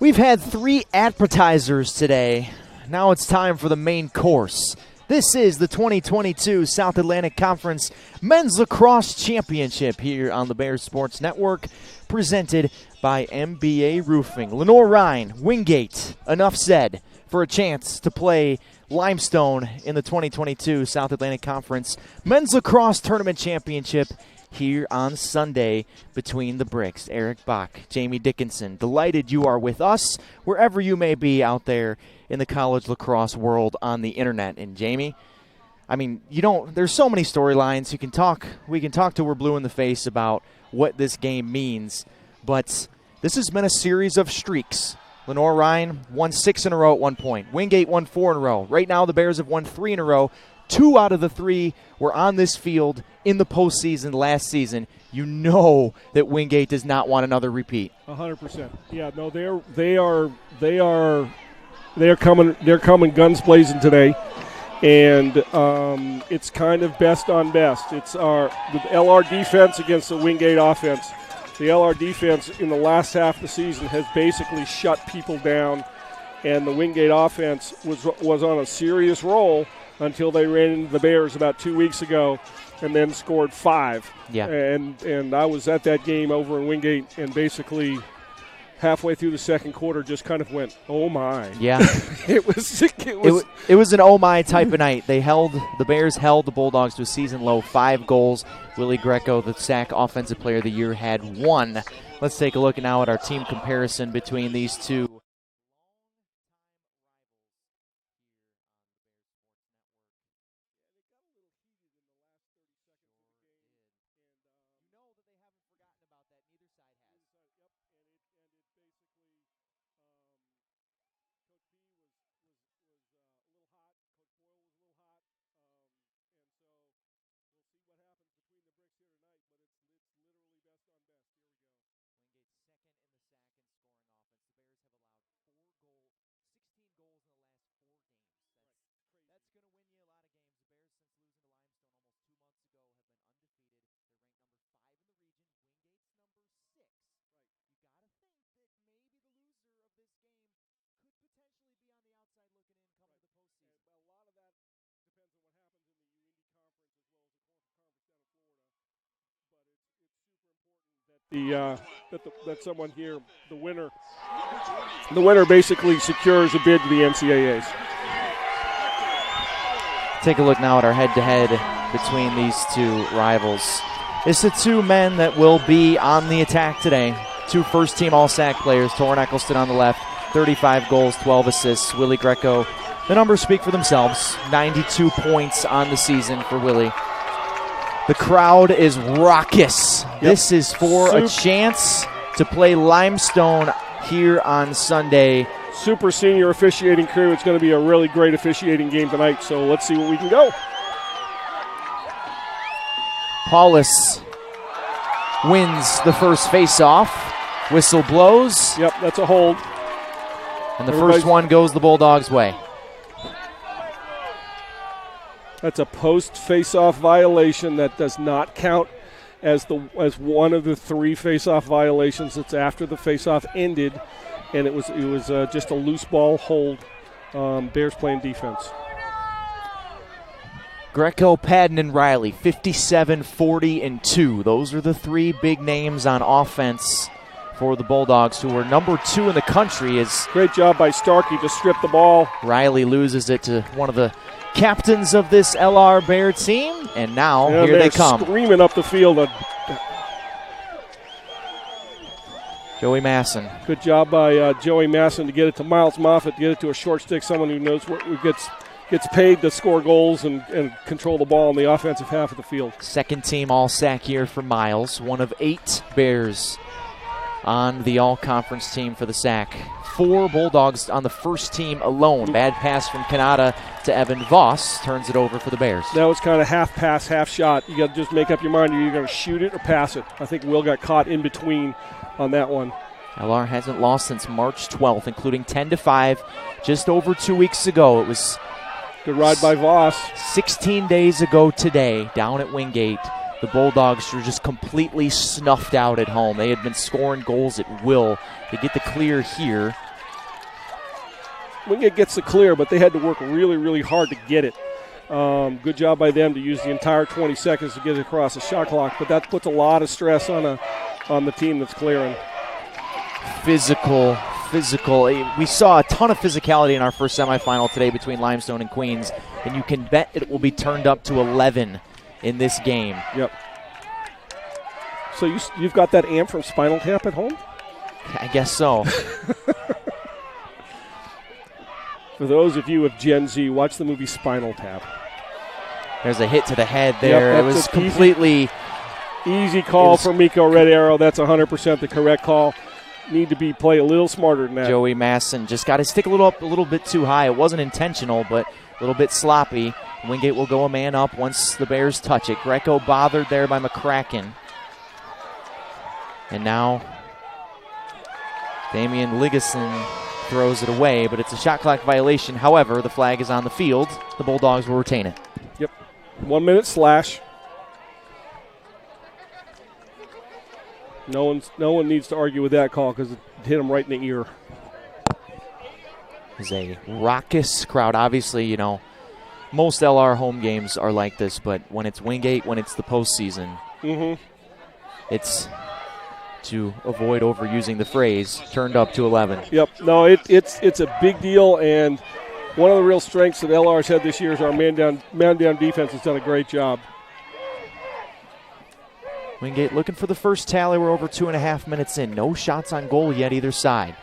We've had 3 appetizers today. Now it's time for the main course. This is the 2022 South Atlantic Conference Men's Lacrosse Championship here on the Bears Sports Network, presented by MBA Roofing. Lenoir-Rhyne, Wingate, enough said for a chance to play Limestone in the 2022 South Atlantic Conference Men's Lacrosse Tournament Championship here on Sunday between the bricks. Eric Bach, Jamie Dickinson, delighted you are with us wherever you may be out there in the college lacrosse world on the internet. And Jamie, I mean, there's so many storylines. We can talk till we're blue in the face about what this game means, but this has been a series of streaks. Lenoir-Rhyne won 6 in a row at one point. Wingate won 4 in a row. Right now the Bears have won 3 in a row. 2 out of the 3 were on this field in the postseason last season. You know that Wingate does not want another repeat. 100%. Yeah, no, they're coming guns blazing today, and it's kind of best on best. It's the LR defense against the Wingate offense. The LR defense in the last half of the season has basically shut people down, and the Wingate offense was on a serious roll until they ran into the Bears about 2 weeks ago and then scored 5. Yeah. And I was at that game over in Wingate, and basically halfway through the second quarter just kind of went, oh my. Yeah. It was an oh my type of night. The Bears held the Bulldogs to a season low 5 goals. Willie Greco, the SAC Offensive Player of the Year, had 1. Let's take a look now at our team comparison between these two. That someone here, the winner basically secures a bid to the NCAAs. Take a look now at our head-to-head between these two rivals. It's the 2 men that will be on the attack today. 2 first-team All-SAC players, Torrin Eccleston on the left, 35 goals, 12 assists. Willie Greco, the numbers speak for themselves. 92 points on the season for Willie. The crowd is raucous. Yep. This is for a chance to play Limestone here on Sunday. Super senior officiating crew. It's going to be a really great officiating game tonight, so let's see what we can go. Paulus wins the first face-off. Whistle blows. Yep, that's a hold. And the first one goes the Bulldogs' way. That's a post face-off violation that does not count as one of the 3 face-off violations. It's after the face-off ended, and it was just a loose ball hold. Bears playing defense. Greco, Padden, and Riley, 57, 40, and 2. Those are the 3 big names on offense for the Bulldogs, who are number 2 in the country. Great job by Starkey to strip the ball. Riley loses it to one of the captains of this LR Bear team, and now here they come. Screaming up the field. Joey Masson. Good job by Joey Masson to get it to Miles Moffitt, to get it to a short stick, someone who knows what gets paid to score goals and control the ball in the offensive half of the field. Second team All-SAC here for Miles, one of 8 Bears on the all-conference team for the SAC. 4 Bulldogs on the first team alone. Bad pass from Kanata to Evan Voss turns it over for the Bears. That was kind of half pass, half shot. You got to just make up your mind. You're going to shoot it or pass it. I think Will got caught in between on that one. LR hasn't lost since March 12th, including 10-5 just over 2 weeks ago. It was good ride by Voss. 16 days ago today down at Wingate. The Bulldogs were just completely snuffed out at home. They had been scoring goals at will. They get the clear here. Wingate gets the clear, but they had to work really, really hard to get it. Good job by them to use the entire 20 seconds to get it across the shot clock, but that puts a lot of stress on the team that's clearing. Physical. We saw a ton of physicality in our first semifinal today between Limestone and Queens, and you can bet it will be turned up to 11 in this game. Yep. So you've got that amp from Spinal Tap at home? I guess so. For those of you of Gen Z, watch the movie Spinal Tap. There's a hit to the head there. Yep, it was completely easy call for Miko Red Arrow. That's 100% the correct call. Need to play a little smarter than that. Joey Masson just got his stick a little bit too high. It wasn't intentional, but a little bit sloppy. Wingate will go a man up once the Bears touch it. Greco bothered there by McCracken. And now Damian Ligason throws it away, but it's a shot clock violation. However, the flag is on the field. The Bulldogs will retain it. Yep. 1 minute slash. No one needs to argue with that call because it hit him right in the ear. It's a raucous crowd. Obviously, most LR home games are like this, but when it's Wingate, when it's the postseason, it's, to avoid overusing the phrase, turned up to 11. Yep. No, it's a big deal, and one of the real strengths that LR's had this year is our man down defense has done a great job. Wingate looking for the first tally. We're over 2.5 minutes in. No shots on goal yet either side.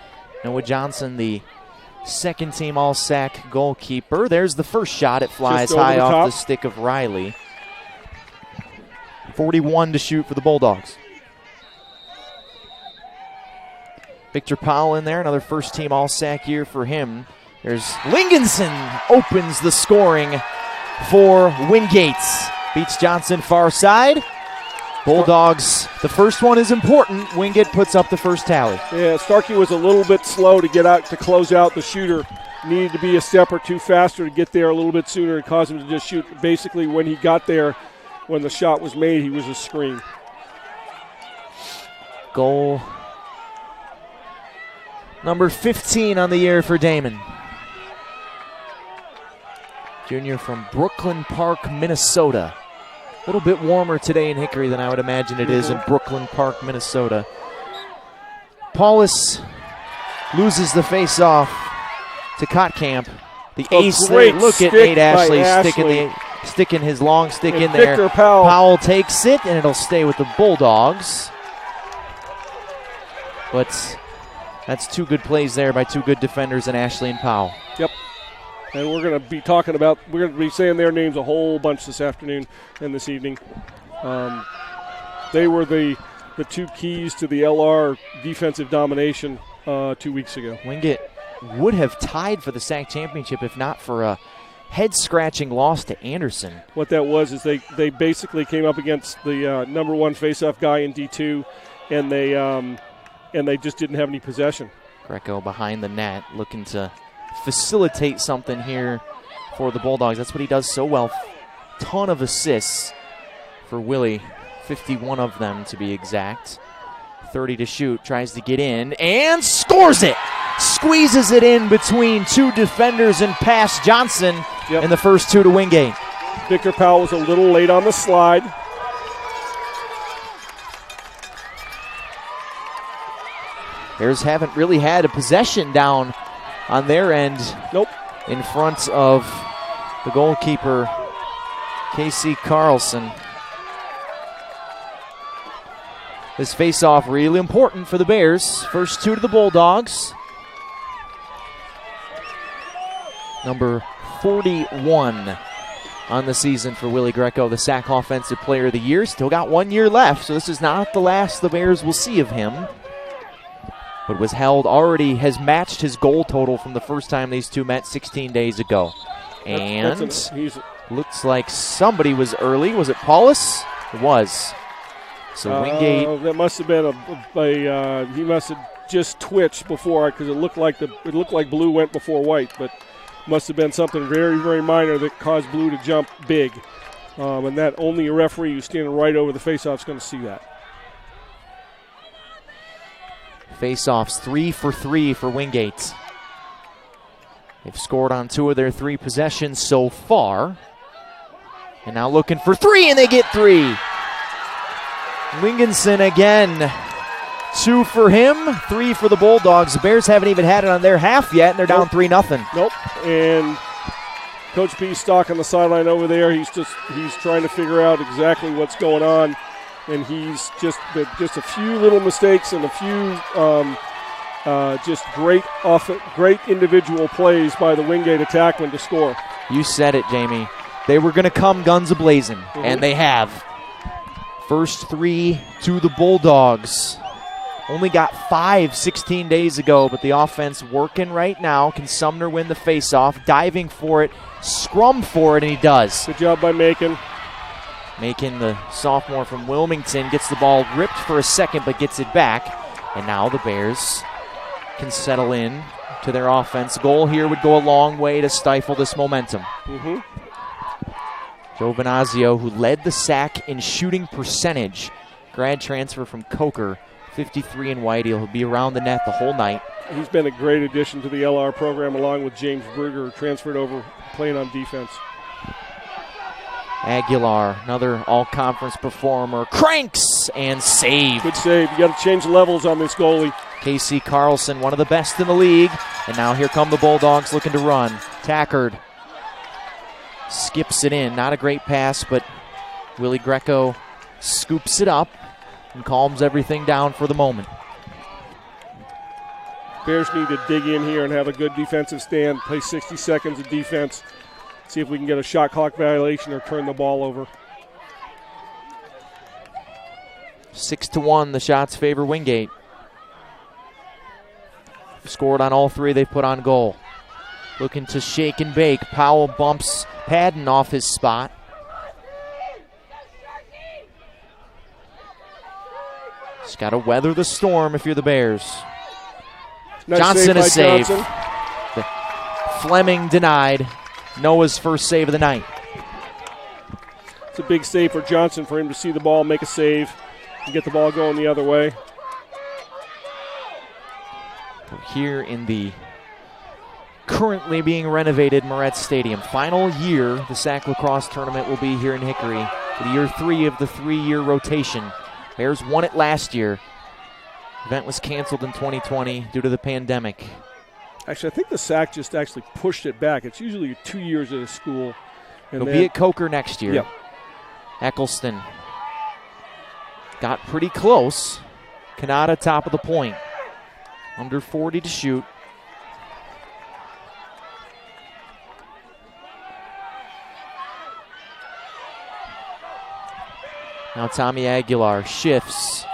Noah Johnson, the second team All-SAC goalkeeper. There's the first shot. It flies high off the stick of Riley. 41 to shoot for the Bulldogs. Victor Powell in there, another first team All-SAC year for him. There's Lingenson opens the scoring for Wingate. Beats Johnson far side. Bulldogs, the first one is important. Wingate puts up the first tally. Yeah, Starkey was a little bit slow to get out to close out the shooter. Needed to be a step or two faster to get there a little bit sooner and cause him to just shoot. Basically, when he got there, when the shot was made, he was a screen. Goal number 15 on the year for Damon. Junior from Brooklyn Park, Minnesota. A little bit warmer today in Hickory than I would imagine it is in Brooklyn Park, Minnesota. Paulus loses the face-off to Kotkamp. The ace there. Look at Nate Ashley sticking his long stick in there. Victor Powell takes it, and it'll stay with the Bulldogs. But that's two good plays there by two good defenders in Ashley and Powell. Yep. And we're going to be saying their names a whole bunch this afternoon and this evening. They were the two keys to the LR defensive domination 2 weeks ago. Wingate would have tied for the SAC championship if not for a head-scratching loss to Anderson. What that was is they basically came up against the number one face-off guy in D2, and they just didn't have any possession. Greco behind the net looking to facilitate something here for the Bulldogs. That's what he does so well. Ton of assists for Willie, 51 of them to be exact. 30 to shoot, tries to get in, and scores it! Squeezes it in between two defenders and past Johnson in the first two to Wingate. Victor Powell was a little late on the slide. Bears haven't really had a possession down on their end. Nope. In front of the goalkeeper, Casey Carlson. This face-off really important for the Bears. First two to the Bulldogs. Number 41 on the season for Willie Greco, the SAC Offensive Player of the Year. Still got 1 year left, so this is not the last the Bears will see of him. But has matched his goal total from the first time these two met 16 days ago. And looks like somebody was early. Was it Paulus? It was. So Wingate. That must have been he must have just twitched before, because it looked like blue went before white, but must have been something very, very minor that caused blue to jump big. And that only a referee who's standing right over the faceoff is going to see that. Face-offs 3 for 3 for Wingate. They've scored on 2 of their 3 possessions so far. And now looking for 3, and they get 3. Wingenson again. 2 for him, 3 for the Bulldogs. The Bears haven't even had it on their half yet, and they're down 3-0. Nope. And Coach P. Stock on the sideline over there. He's trying to figure out exactly what's going on, and he's just a few little mistakes and a few just great individual plays by the Wingate attackmen to score. You said it, Jamie. They were going to come guns a-blazing, and they have. First 3 to the Bulldogs. Only got 5 16 days ago, but the offense working right now. Can Sumner win the faceoff? Diving for it, scrum for it, and he does. Good job by Macon. Macon, the sophomore from Wilmington, gets the ball ripped for a second, but gets it back. And now the Bears can settle in to their offense. Goal here would go a long way to stifle this momentum. Joe Venazio, who led the SAC in shooting percentage, grad transfer from Coker, 53 in white. He'll be around the net the whole night. He's been a great addition to the LR program, along with James Brugger, transferred over playing on defense. Aguilar, another all-conference performer, cranks and save. Good save. You got to change levels on this goalie. Casey Carlson, one of the best in the league. And now here come the Bulldogs looking to run. Tackard skips it in. Not a great pass, but Willie Greco scoops it up and calms everything down for the moment. Bears need to dig in here and have a good defensive stand, play 60 seconds of defense, see if we can get a shot clock violation or turn the ball over. 6-1, the shots favor Wingate. Scored on all 3 they put on goal. Looking to shake and bake. Powell bumps Padden off his spot. Just got to weather the storm if you're the Bears. Nice Johnson is saved. Johnson. Fleming denied. Noah's first save of the night. It's a big save for Johnson for him to see the ball, make a save, and get the ball going the other way. We're here in the currently being renovated Moretz Stadium. Final year, the SAC Lacrosse tournament will be here in Hickory for the year 3 of the 3-year rotation. Bears won it last year. Event was canceled in 2020 due to the pandemic. Actually, I think the SAC just actually pushed it back. It's usually 2 years at a school. And It'll be at Coker next year. Yep. Eccleston got pretty close. Kanata top of the point. Under 40 to shoot. Now Tommy Aguilar shifts,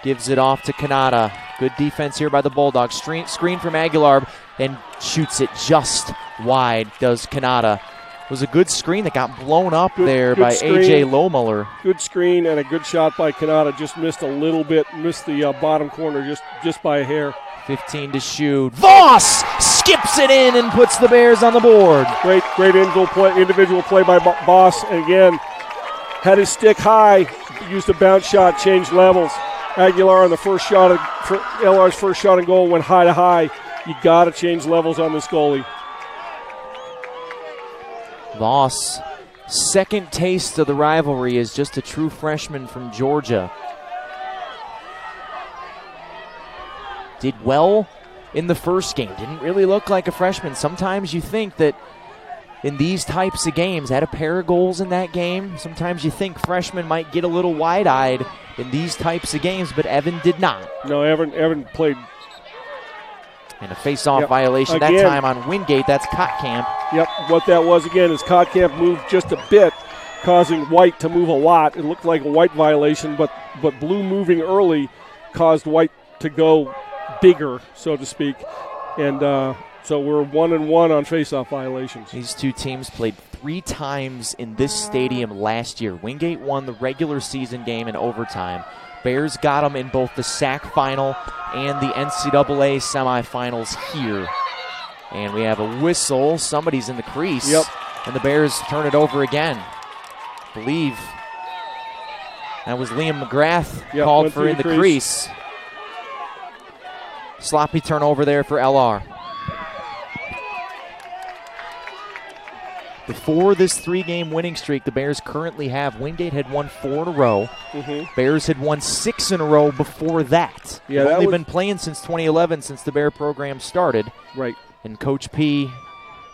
gives it off to Kanata. Good defense here by the Bulldogs. Screen from Aguilar and shoots it just wide, does Kanata. It was a good screen that got blown up there by A.J. Lohmuller. Good screen and a good shot by Kanata. Just missed a little bit, missed the bottom corner just by a hair. 15 to shoot. Voss skips it in and puts the Bears on the board. Great individual play by Voss. And again, had his stick high, used a bounce shot, changed levels. Aguilar on the first shot, LR's first shot and goal went high to high. You got to change levels on this goalie. Voss, second taste of the rivalry is just a true freshman from Georgia. Did well in the first game. Didn't really look like a freshman. Sometimes you think that in these types of games, had a pair of goals in that game. Sometimes you think freshmen might get a little wide-eyed in these types of games, but Evan did not. No, Evan played. And a face-off violation again, that time on Wingate. That's Kotkamp. Yep, what that was again is Kotkamp moved just a bit, causing White to move a lot. It looked like a White violation, but Blue moving early caused White to go bigger, so to speak. And so we're 1-1 on face-off violations. These two teams played 3 times in this stadium last year. Wingate won the regular season game in overtime. Bears got them in both the SAC final and the NCAA semifinals here. And we have a whistle. Somebody's in the crease. Yep. And the Bears turn it over again. I believe that was Liam McGrath called for in the crease. Sloppy turnover there for LR. Before this 3-game winning streak, the Bears currently have, Wingate had won 4 in a row. Bears had won 6 in a row before that. Yeah, They've only been playing since 2011, since the Bear program started. Right. And Coach P,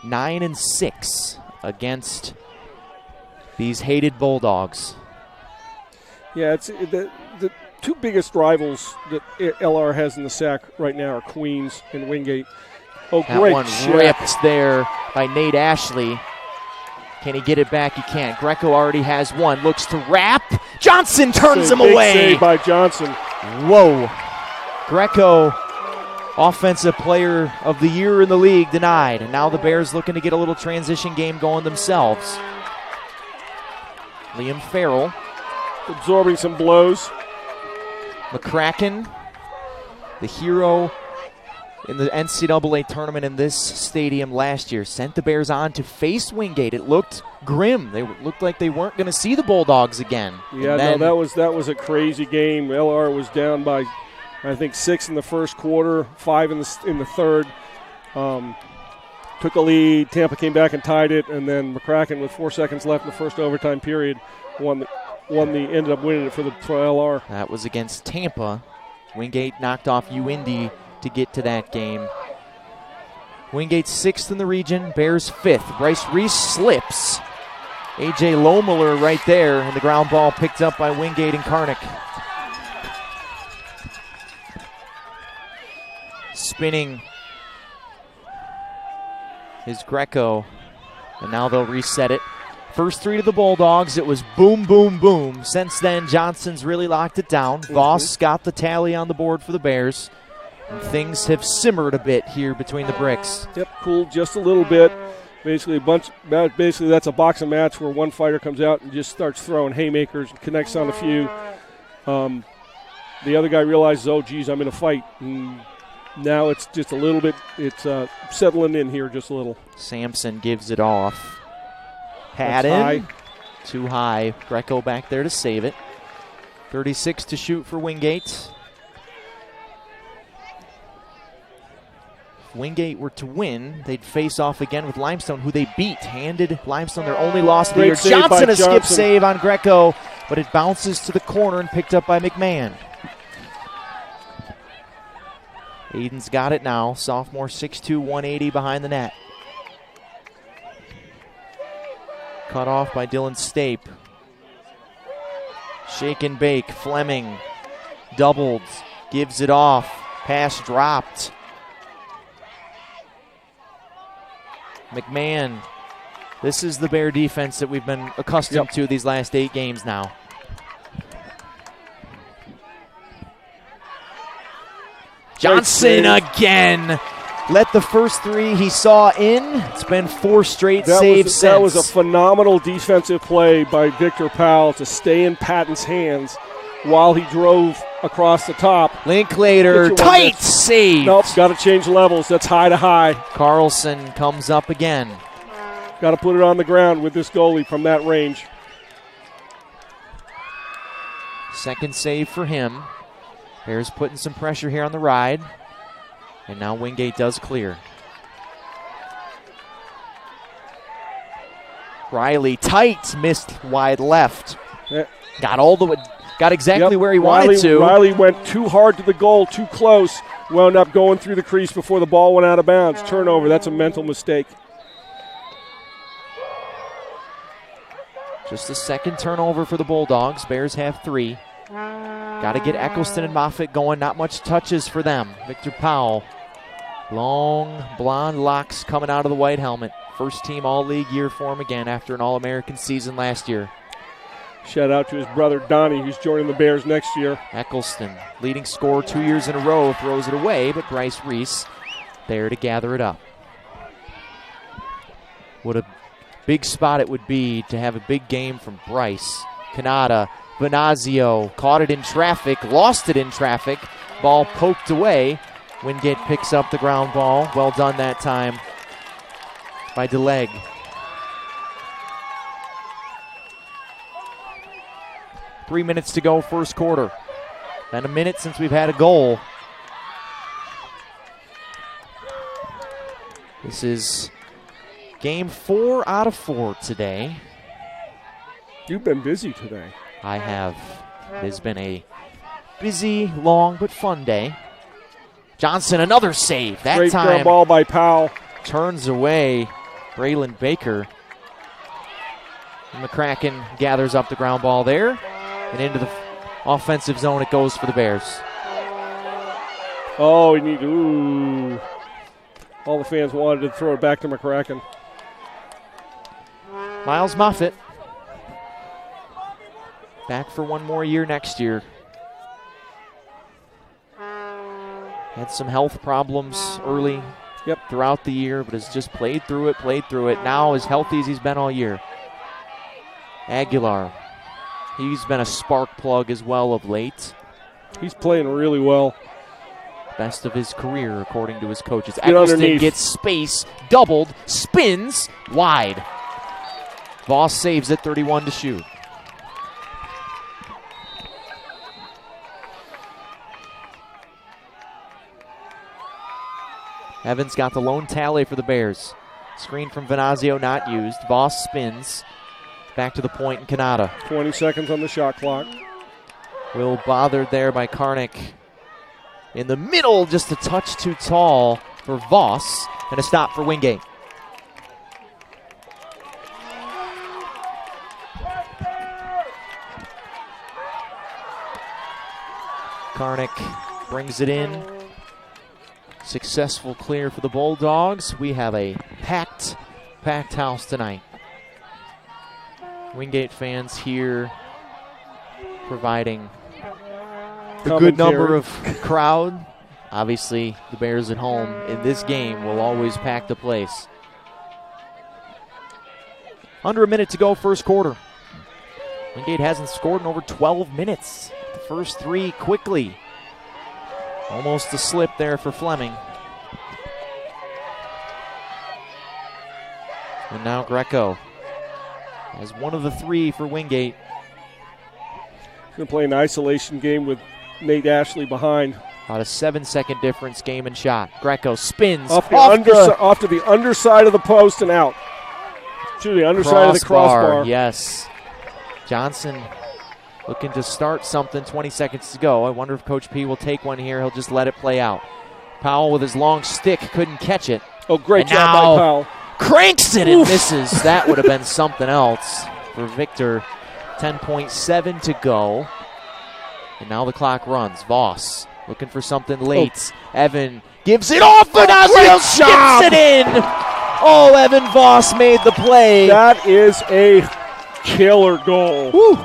9-6 against these hated Bulldogs. Yeah, it's the two biggest rivals that LR has in the SAC right now are Queens and Wingate. Oh, that great one check. ripped there by Nate Ashley. Can he get it back? He can't. Greco already has one. Looks to wrap. Johnson turns him Big away. save by Johnson. Whoa. Greco, Offensive Player of the Year in the league, denied. And now the Bears looking to get a little transition game going themselves. Liam Farrell. Absorbing some blows. McCracken, the hero in the NCAA tournament in this stadium last year, sent the Bears on to face Wingate. It looked grim. They looked like they weren't going to see the Bulldogs again. Yeah, no, that was a crazy game. LR was down by, I think, 6 in the first quarter, 5 in the third. Took a lead. Tampa came back and tied it, and then McCracken, with 4 seconds left in the first overtime period, ended up winning it for LR. That was against Tampa. Wingate knocked off UIndy to get to that game. Wingate 6th in the region, Bears 5th. Bryce Reese slips. A.J. Lohmiller right there, and the ground ball picked up by Wingate and Karnick. Spinning is Greco, and now they'll reset it. First 3 to the Bulldogs, it was boom, boom, boom. Since then, Johnson's really locked it down. Voss got the tally on the board for the Bears. And things have simmered a bit here between the bricks. Yep, cooled just a little bit. Basically, that's a boxing match where one fighter comes out and just starts throwing haymakers and connects on a few. The other guy realizes, oh, geez, I'm in a fight. And now it's just a little bit, it's settling in here just a little. Sampson gives it off. That's high. Too high. Greco back there to save it. 36 to shoot for Wingate. If Wingate were to win, they'd face off again with Limestone, who they beat. Handed Limestone their only loss of the year. Johnson, a skip save on Greco, but it bounces to the corner and picked up by McMahon. Aiden's got it now. Sophomore 6'2", 180 behind the net. Cut off by Dylan Stape. Shake and bake. Fleming doubled. Gives it off. Pass dropped. McMahon. This is the Bear defense that we've been accustomed to these last 8 games now. Johnson again. Let the first 3 he saw in. It's been 4 straight saves since. That was a phenomenal defensive play by Victor Powell to stay in Patton's hands while he drove across the top. Linklater, tight save. Nope, got to change levels. That's high to high. Carlson comes up again. Got to put it on the ground with this goalie from that range. Second save for him. Bears putting some pressure here on the ride. And now Wingate does clear. Riley tight, missed wide left. Yeah. Got exactly where he wanted to. Riley went too hard to the goal, too close. Wound up going through the crease before the ball went out of bounds. Turnover, that's a mental mistake. Just the second turnover for the Bulldogs. Bears have 3. Got to get Eccleston and Moffitt going. Not much touches for them. Victor Powell. Long blonde locks coming out of the white helmet. First team all-league year for him again after an All-American season last year. Shout out to his brother Donnie, who's joining the Bears next year. Eccleston, leading scorer 2 years in a row, throws it away, but Bryce Reese there to gather it up. What a big spot it would be to have a big game from Bryce. Canada, Venazio caught it in traffic, lost it in traffic. Ball poked away. Wingate picks up the ground ball. Well done that time by DeLeg. Three minutes to go, first quarter. Been a minute since we've had a goal. This is Game 4 out of 4 today. You've been busy today. I have. It has been a busy, long, but fun day. Johnson, another save. That Great time ground ball by Powell. turns away Braylon Baker. McCracken gathers up the ground ball there. And into the offensive zone it goes for the Bears. Oh, ooh. All the fans wanted to throw it back to McCracken. Miles Moffitt back for one more year next year. Had some health problems early throughout the year, but has just played through it. Now as healthy as he's been all year. Aguilar, he's been a spark plug as well of late. He's playing really well. Best of his career, according to his coaches. Get Eccleston underneath. gets space, doubled, spins, wide. Voss saves it, 31 to shoot. Evans got the lone tally for the Bears. Screen from Venazio not used. Voss spins. Back to the point in Canada. 20 seconds on the shot clock. Will bothered there by Karnick. In the middle, just a touch too tall for Voss. And a stop for Wingate. Karnick brings it in. Successful clear for the Bulldogs. We have a packed house tonight. Wingate fans here providing a good number of crowd. Obviously, the Bears at home in this game will always pack the place. Under a minute to go, first quarter. Wingate hasn't scored in over 12 minutes. The first three quickly. Almost a slip there for Fleming. And now Greco has one of the three for Wingate. He's going to play an isolation game with Nate Ashley behind. About a 7-second difference, game and shot. Greco spins off to the underside of the post and out. To the underside of the crossbar. Yes. Johnson looking to start something, 20 seconds to go. I wonder if Coach P will take one here. He'll just let it play out. Powell with his long stick couldn't catch it. Oh, great job by Powell. Cranks it and misses. That would have been something else for Victor. 10.7 to go. And now the clock runs. Voss looking for something late. Evan gives it off. Venazio skips it in. Oh, Evan Voss made the play. That is a killer goal. Woo.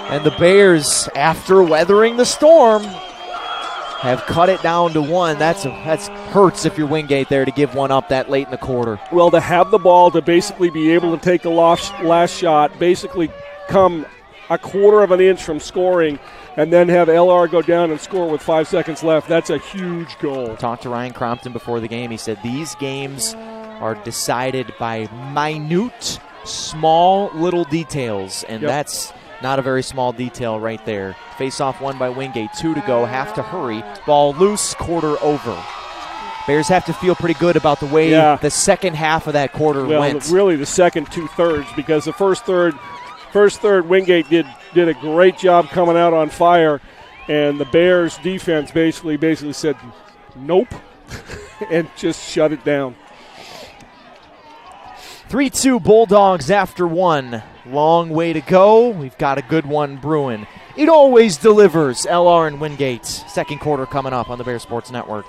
And the Bears, after weathering the storm, have cut it down to one. That's hurts if you're Wingate there to give one up that late in the quarter. Well, to have the ball, to basically be able to take the last shot, basically come a quarter of an inch from scoring, and then have LR go down and score with 5 seconds left, that's a huge goal. Talked to Ryan Crompton before the game. He said these games are decided by minute, small little details, and that's not a very small detail right there. Face-off won by Wingate, 2 to go, have to hurry. Ball loose, quarter over. Bears have to feel pretty good about the way the second half of that quarter went. Well, really the second two-thirds, because the first third Wingate did a great job coming out on fire, and the Bears defense basically said nope and just shut it down. 3-2 Bulldogs after one. Long way to go. We've got a good one brewing. It always delivers. LR and Wingate. Second quarter coming up on the Bear Sports Network.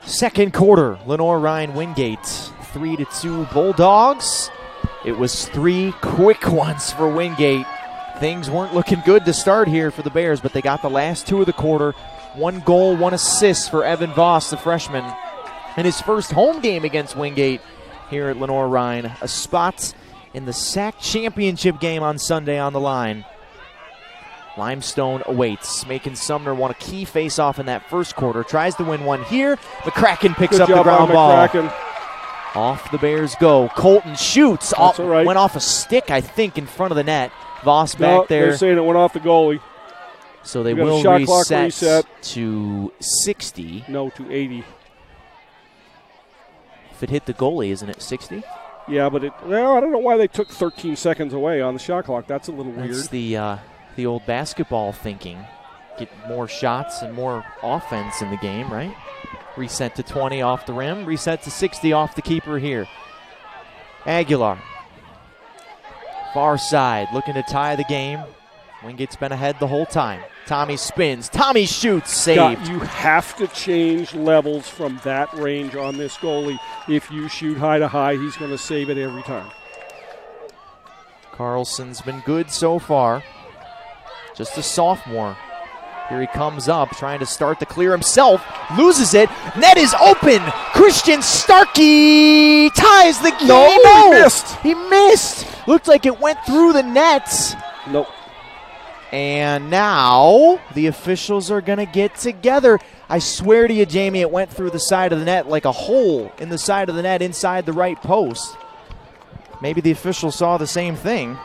Second quarter, Lenoir-Rhyne Wingate, 3-2 Bulldogs. It was 3 quick ones for Wingate. Things weren't looking good to start here for the Bears, but they got the last 2 of the quarter. 1 goal, 1 assist for Evan Voss, the freshman, in his first home game against Wingate here at Lenoir-Rhyne. A spot in the SAC championship game on Sunday on the line. Limestone awaits. Macon Sumner won a key face-off in that first quarter. Tries to win one here. McCracken picks up the ground ball. Off the Bears go. Colton shoots. That's all right. Went off a stick, I think, in front of the net. Voss back there. They're saying it went off the goalie. So they will reset to 60. No, to 80. If it hit the goalie, isn't it 60? Yeah, but I don't know why they took 13 seconds away on the shot clock. That's a little weird. That's the old basketball thinking. Get more shots and more offense in the game, right? Reset to 20 off the rim. Reset to 60 off the keeper here. Aguilar. Far side, looking to tie the game. Wingate's been ahead the whole time. Tommy spins. Tommy shoots. Saved. You have to change levels from that range on this goalie. If you shoot high to high, he's going to save it every time. Carlson's been good so far. Just a sophomore. Here he comes up, trying to start the clear himself. Loses it. Net is open. Christian Starkey ties the game. No, he missed. He missed. Looked like it went through the net. Nope. And now the officials are going to get together. I swear to you, Jamie, it went through the side of the net like a hole in the side of the net inside the right post. Maybe the official saw the same thing.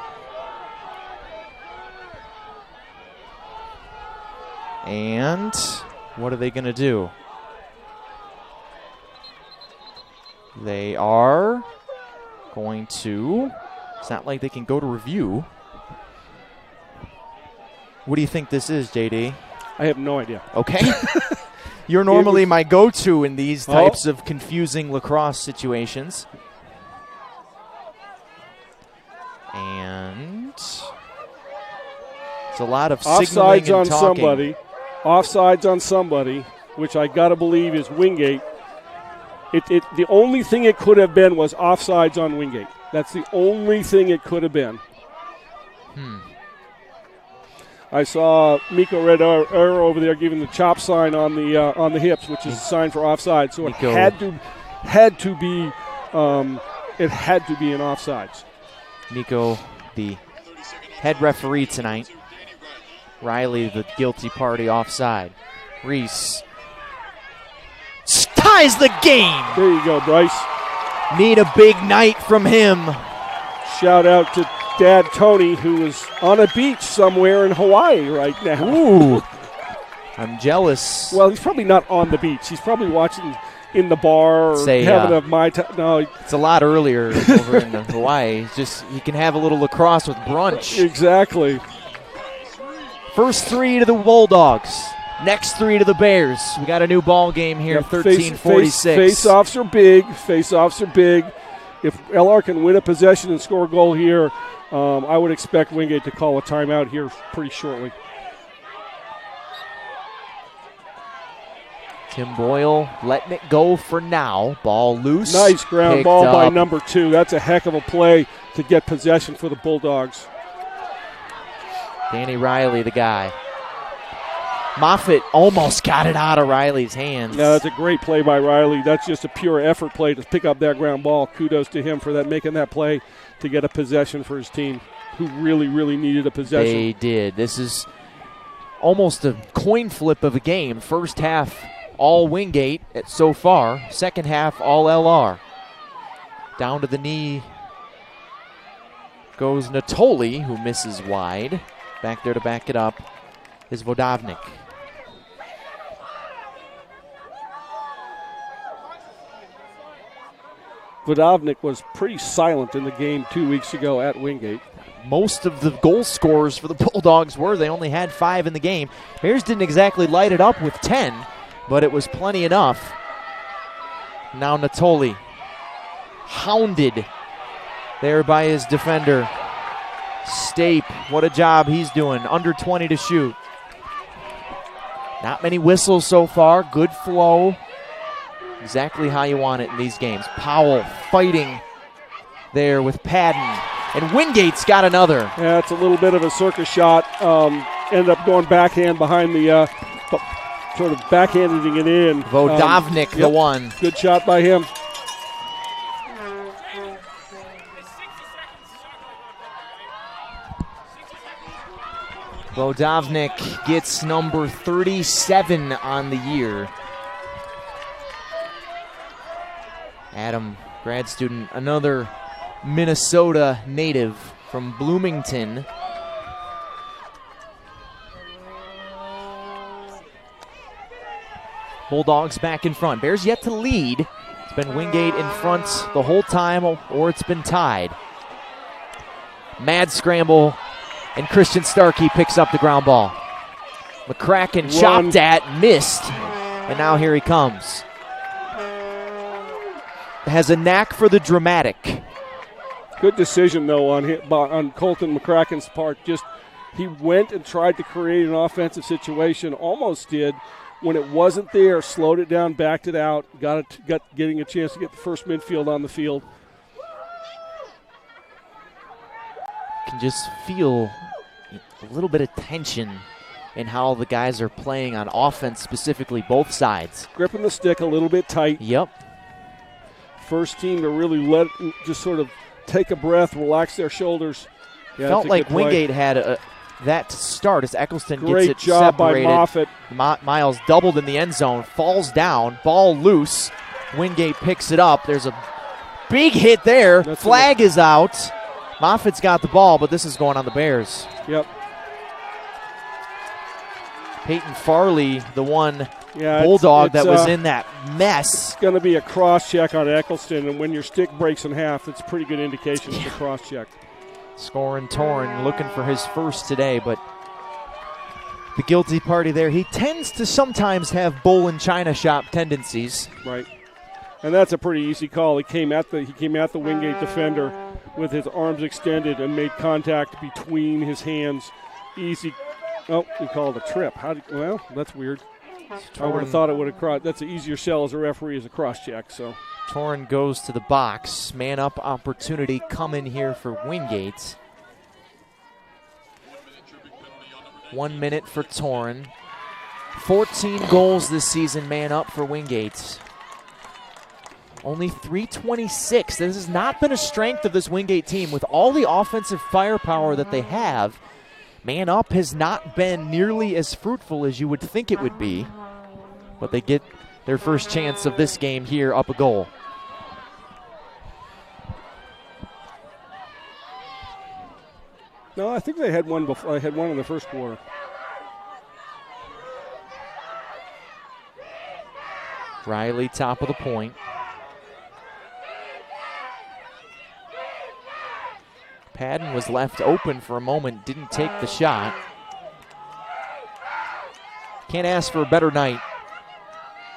And what are they going to do? They are going to, it's not like they can go to review. What do you think this is, JD? I have no idea. Okay. You're normally my go-to in these types of confusing lacrosse situations. And it's a lot of signaling and on talking. Somebody. Offsides on somebody, which I got to believe is Wingate. The only thing it could have been was offsides on Wingate. That's the only thing it could have been. I saw Miko Red Arrow over there giving the chop sign on the hips, which is a sign for offside. So it had to be an offsides. Nico, the head referee tonight. Riley, the guilty party, offside. Reese ties the game. There you go, Bryce. Need a big night from him. Shout out to Dad Tony, who is on a beach somewhere in Hawaii right now. Ooh, I'm jealous. Well, he's probably not on the beach. He's probably watching in the bar or having a Mai Tai. No, it's a lot earlier over in Hawaii. Just you can have a little lacrosse with brunch. Exactly. First 3 to the Bulldogs. Next 3 to the Bears. We got a new ball game here, 13-46. Face-offs are big. Face-offs are big. If LR can win a possession and score a goal here, I would expect Wingate to call a timeout here pretty shortly. Tim Boyle letting it go for now. Ball loose. Nice ground ball by number 2. That's a heck of a play to get possession for the Bulldogs. Danny Riley, the guy. Moffitt almost got it out of Riley's hands. Yeah, that's a great play by Riley. That's just a pure effort play to pick up that ground ball. Kudos to him for that, making that play to get a possession for his team, who really, really needed a possession. They did. This is almost a coin flip of a game. First half, all Wingate so far. Second half, all LR. Down to the knee goes Natoli, who misses wide. Back there to back it up is Vodavnik. Vodavnik was pretty silent in the game 2 weeks ago at Wingate. Most of the goal scorers for the Bulldogs were. They only had 5 in the game. Bears didn't exactly light it up with 10, but it was plenty enough. Now Natoli, hounded there by his defender. Stape, what a job he's doing. Under 20 to shoot. Not many whistles so far. Good flow. Exactly how you want it in these games. Powell fighting there with Padden. And Wingate's got another. Yeah, it's a little bit of a circus shot. Ended up going backhand behind the, sort of backhanding it in. Vodovnik, the one. Good shot by him. Vodovnik gets number 37 on the year. Adam, grad student, another Minnesota native from Bloomington. Bulldogs back in front. Bears yet to lead. It's been Wingate in front the whole time, or it's been tied. Mad scramble, and Christian Starkey picks up the ground ball. McCracken chopped at, missed, and now here he comes. Has a knack for the dramatic. Good decision, though, on Colton McCracken's part. Just he went and tried to create an offensive situation, almost did. When it wasn't there, slowed it down, backed it out, getting a chance to get the first midfield on the field. Can just feel a little bit of tension in how the guys are playing on offense, specifically both sides. Gripping the stick a little bit tight. Yep. First team to really just sort of take a breath, relax their shoulders. Yeah, felt like Wingate had that to start as Eccleston Great gets it job separated. By Moffitt. Miles doubled in the end zone, falls down, ball loose. Wingate picks it up. There's a big hit there. Flag is out. Moffitt's got the ball, but this is going on the Bears. Yep. Peyton Farley, the one Bulldog that was in that mess. It's going to be a cross-check on Eccleston, and when your stick breaks in half, it's a pretty good indication it's a cross-check. Scoring Torn, looking for his first today, but the guilty party there. He tends to sometimes have bull and china shop tendencies. Right. And that's a pretty easy call. He came at the Wingate defender with his arms extended and made contact between his hands. Easy. Oh, he called a trip. Well, that's weird. I would have thought it would have crossed. That's an easier sell as a referee as a cross-check. So Torn goes to the box. Man-up opportunity coming here for Wingate. 1 minute for Torn. 14 goals this season, man-up for Wingate. Only 326. This has not been a strength of this Wingate team. With all the offensive firepower that they have, man-up has not been nearly as fruitful as you would think it would be. But they get their first chance of this game here, up a goal. No, I think they had one before. I had one in the first quarter. Riley, top of the point. Padden was left open for a moment, didn't take the shot. Can't ask for a better night.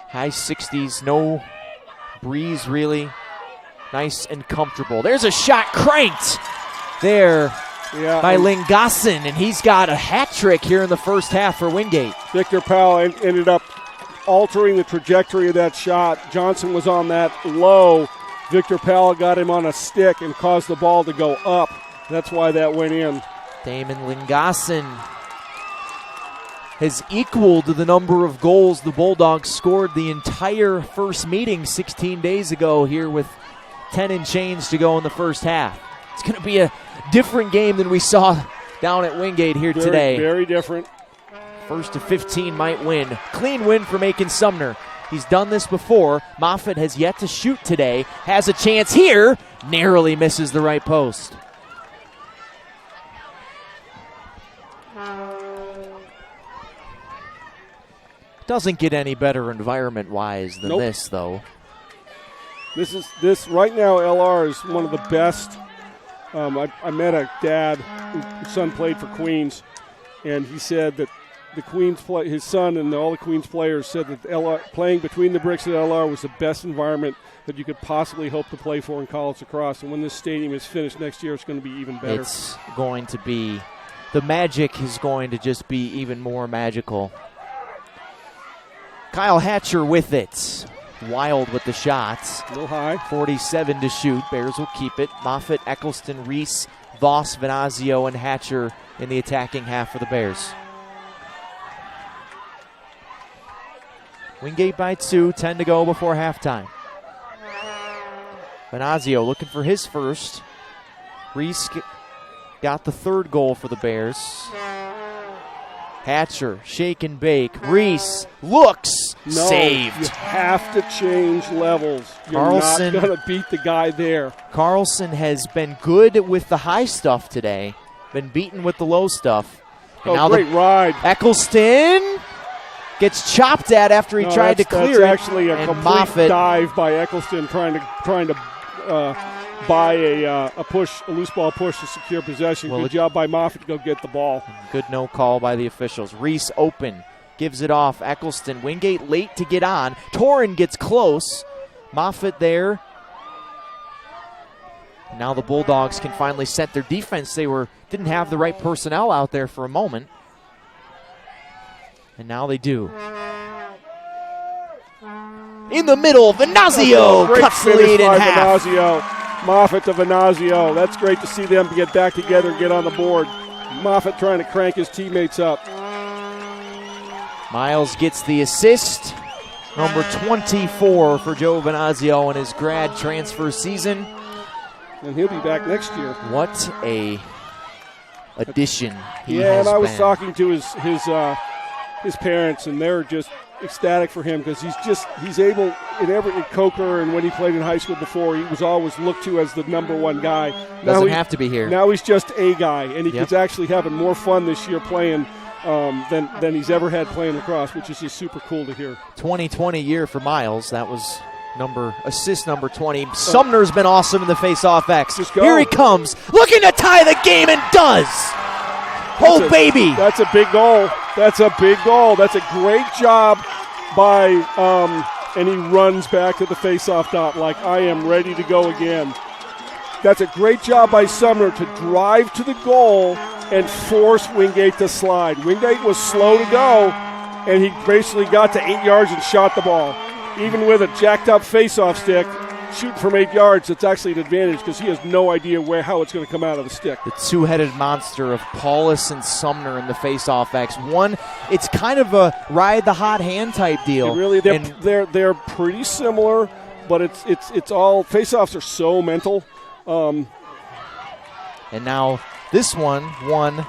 High 60s, no breeze really. Nice and comfortable. There's a shot cranked there by Lingassen, and he's got a hat trick here in the first half for Wingate. Victor Powell ended up altering the trajectory of that shot. Johnson was on that low. Victor Powell got him on a stick and caused the ball to go up. That's why that went in. Damon Lingassen has equaled the number of goals the Bulldogs scored the entire first meeting 16 days ago here with 10 and change to go in the first half. It's going to be a different game than we saw down at Wingate here today. Very different. First to 15 might win. Clean win for Macon Sumner. He's done this before. Moffitt has yet to shoot today. Has a chance here. Narrowly misses the right post. Doesn't get any better environment-wise than this, though. This right now. LR is one of the best. I met a dad whose son played for Queens, and he said that the Queens his son and all the Queens players said that LR, playing between the bricks at LR was the best environment that you could possibly hope to play for in college lacrosse. And when this stadium is finished next year, it's going to be even better. It's going to be, the magic is going to just be even more magical. Kyle Hatcher with it. Wild with the shots. A little high. 47 to shoot. Bears will keep it. Moffitt, Eccleston, Reese, Voss, Venazio, and Hatcher in the attacking half for the Bears. Wingate by 2, 10 to go before halftime. Venazio looking for his first. Reese got the third goal for the Bears. Hatcher, shake and bake. Reese looks, saved. You have to change levels. Carlson, you're not going to beat the guy there. Carlson has been good with the high stuff today. Been beaten with the low stuff. And now great ride. Eccleston gets chopped at after he tried to clear it. That's actually a complete Moffitt dive by Eccleston trying to buy a loose ball push to secure possession. Good job by Moffitt to go get the ball. Good no call by the officials. Reese open, gives it off. Eccleston, Wingate late to get on. Torrin gets close. Moffitt there. Now the Bulldogs can finally set their defense. They didn't have the right personnel out there for a moment. And now they do. In the middle, Venazio cuts the lead in half. Venazio. Moffitt to Venazio. That's great to see them get back together and get on the board. Moffitt trying to crank his teammates up. Miles gets the assist. Number 24 for Joe Venazio in his grad transfer season. And he'll be back next year. What a addition he has Yeah, and I was been. talking to his parents, and they're just ecstatic for him because he's able in Coker, and when he played in high school before, he was always looked to as the number one guy. Doesn't have to be here. Now he's just a guy, and he's actually having more fun this year playing than he's ever had playing lacrosse, which is just super cool to hear. 2020 year for Miles. That was assist number 20. Sumner's been awesome in the face-off X. Here he comes, looking to tie the game, and does. Baby. That's a big goal. That's a big goal. That's a great job by, and he runs back to the face-off dot like, I am ready to go again. That's a great job by Sumner to drive to the goal and force Wingate to slide. Wingate was slow to go, and he basically got to 8 yards and shot the ball. Even with a jacked-up face-off stick, shooting from 8 yards, it's actually an advantage because he has no idea how it's going to come out of the stick. The two-headed monster of Paulus and Sumner in the face-off X. One, it's kind of a ride the hot hand type deal. They're pretty similar, but it's all face-offs are so mental. And now this one won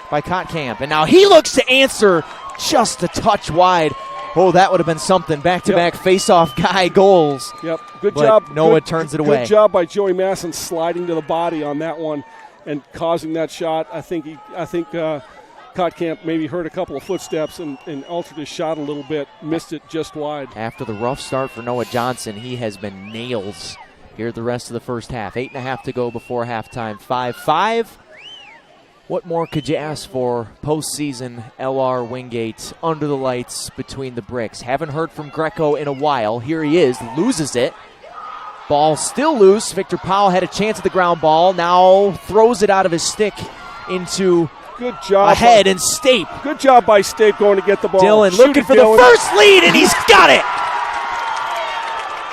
by Kottkamp, and now he looks to answer just a touch wide. Oh, that would have been something. Back-to-back face-off guy goals. Yep, good job. Noah turns it away. Good job by Joey Masson sliding to the body on that one and causing that shot. I think Kottkamp maybe heard a couple of footsteps and altered his shot a little bit, missed it just wide. After the rough start for Noah Johnson, he has been nails here the rest of the first half. 8.5 to go before halftime. 5-5. What more could you ask for postseason LR Wingate under the lights between the bricks? Haven't heard from Greco in a while. Here he is, loses it. Ball still loose. Victor Powell had a chance at the ground ball. Now throws it out of his stick into good job ahead and Stape. Good job by Stape going to get the ball. Dylan looking for the first lead, and he's got it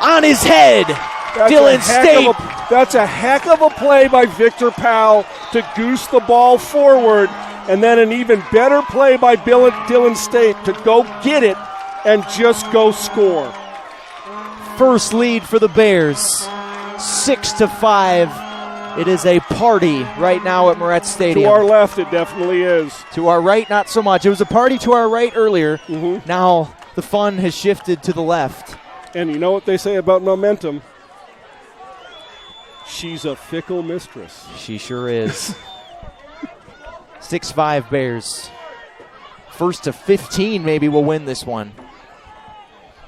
on his head. Dylan Stape. That's a heck of a play by Victor Powell to goose the ball forward, and then an even better play by Dylan Stape to go get it and just go score. First lead for the Bears, 6-5. It is a party right now at Moretz Stadium. To our left, it definitely is. To our right, not so much. It was a party to our right earlier. Mm-hmm. Now the fun has shifted to the left. And you know what they say about momentum? She's a fickle mistress. She sure is. 6-5 Bears. First to 15 maybe will win this one.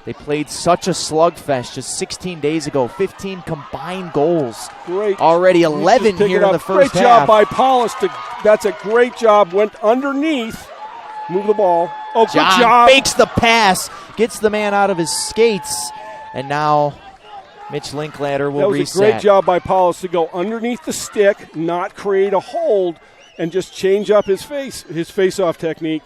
They played such a slugfest just 16 days ago. 15 combined goals. Great. Already 11 here in the first half. Great job by Paulus. That's a great job. Went underneath. Move the ball. Oh, good job. Fakes the pass. Gets the man out of his skates. And now Mitch Linklater will reset. That was a great job by Paulus to go underneath the stick, not create a hold, and just change up his face-off technique.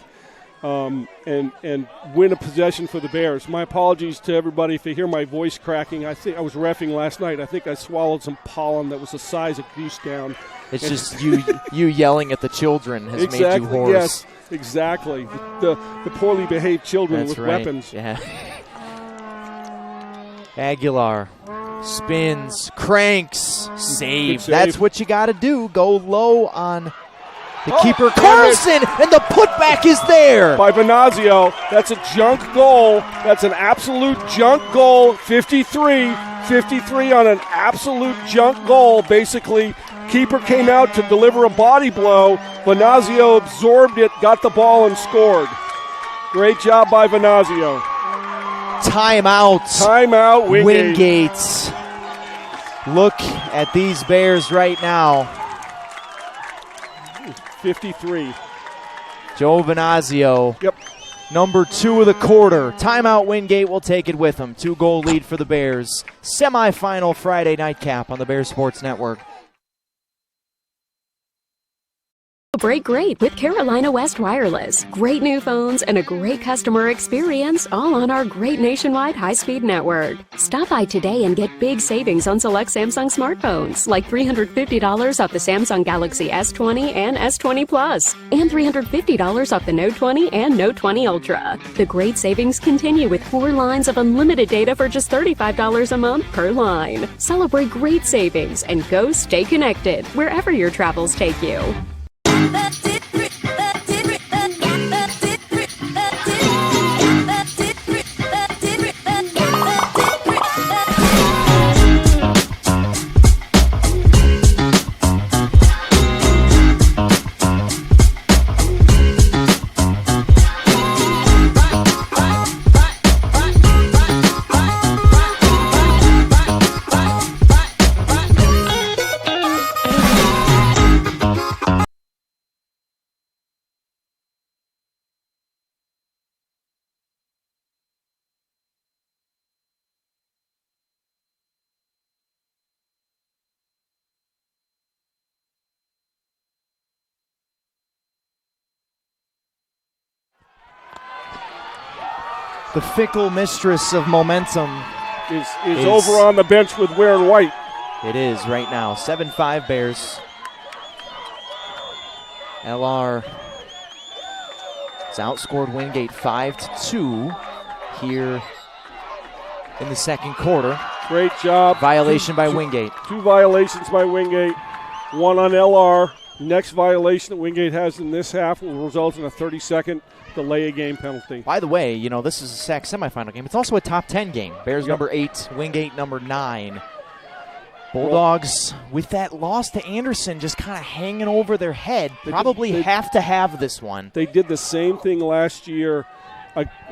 and win a possession for the Bears. My apologies to everybody if they hear my voice cracking. I think I was reffing last night. I think I swallowed some pollen that was the size of goose down. It's just you yelling at the children has made you hoarse. Yes, exactly. The poorly behaved children with weapons. Yeah. Aguilar spins, cranks, save. That's what you got to do. Go low on the keeper. Carlson, and the putback is there. By Venazio. That's a junk goal. That's an absolute junk goal. 53 on an absolute junk goal. Basically, keeper came out to deliver a body blow. Venazio absorbed it, got the ball, and scored. Great job by Venazio. Timeout, Wingate. Look at these Bears right now. 53. Joe Venazio. Yep. Number 2 of the quarter. Timeout, Wingate will take it with them. 2-goal lead for the Bears. Semifinal Friday nightcap on the Bears Sports Network. Celebrate great with Carolina West Wireless. Great new phones and a great customer experience, all on our great nationwide high-speed network. Stop by today and get big savings on select Samsung smartphones, like $350 off the Samsung Galaxy S20 and S20 Plus, and $350 off the Note 20 and Note 20 Ultra. The great savings continue with 4 lines of unlimited data for just $35 a month per line. Celebrate great savings and go stay connected wherever your travels take you. The fickle mistress of momentum is over on the bench with wearing white. It is right now. 7-5 Bears. LR has outscored Wingate 5-2 here in the second quarter. Great job. Violation by Wingate. 2 violations by Wingate. 1 on LR. Next violation that Wingate has in this half will result in a 30-second delay a game penalty. By the way, this is a SAC semifinal game. It's also a top 10 game. Bears number 8, Wingate number 9. Bulldogs, with that loss to Anderson just kind of hanging over their head, probably have to have this one. They did the same thing last year.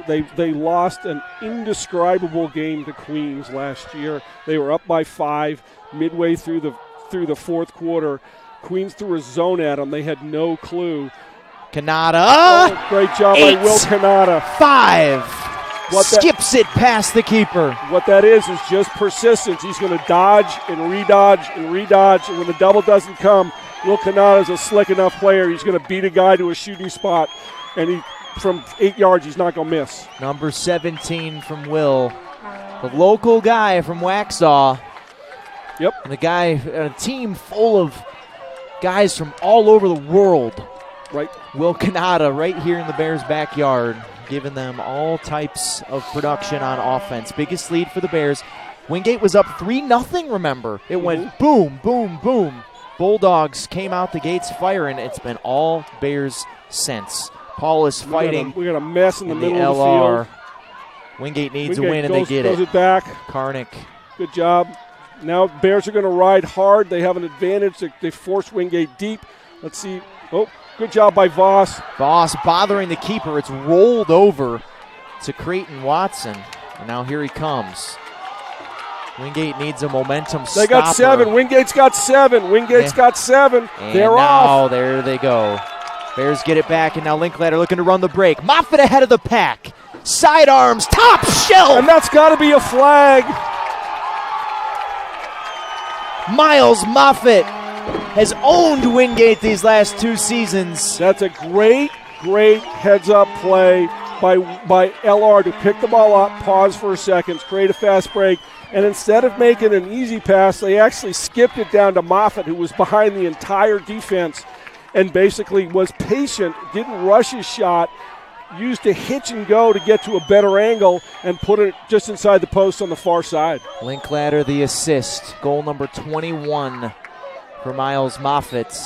They lost an indescribable game to Queens last year. They were up by 5 midway through the fourth quarter. Queens threw a zone at them. They had no clue. Kanata. Great job by Will Kanata. 5. Skips it past the keeper. What that is just persistence. He's going to dodge and redodge and redodge. And when the double doesn't come, Will Kanata is a slick enough player. He's going to beat a guy to a shooting spot. And from 8 yards, he's not going to miss. Number 17 from Will. The local guy from Waxhaw. Yep. And a team full of guys from all over the world. Right. Will Kanata right here in the Bears' backyard, giving them all types of production on offense. Biggest lead for the Bears. Wingate was up 3-0, remember. It went boom, boom, boom. Bulldogs came out the gates firing. It's been all Bears since. Paul is fighting. We got a mess in the middle LR. of the field. Wingate needs a win, and they get it. Goes it back. Karnick. Good job. Now Bears are going to ride hard. They have an advantage. They force Wingate deep. Let's see. Oh, good job by Voss. Voss bothering the keeper. It's rolled over to Creighton Watson. And now here he comes. Wingate needs a momentum stopper. They got 7. Wingate's got 7. Wingate's got 7. And they're now, off. There they go. Bears get it back, and now Linklater looking to run the break. Moffitt ahead of the pack. Sidearms, top shelf. And that's got to be a flag. Miles Moffitt has owned Wingate these last 2 seasons. That's a great great heads-up play by LR to pick the ball up, pause for a second, create a fast break, and instead of making an easy pass, they actually skipped it down to Moffitt, who was behind the entire defense and basically was patient, didn't rush his shot, used a hitch and go to get to a better angle and put it just inside the post on the far side. Linklater the assist, goal number 21 for Miles Moffitt.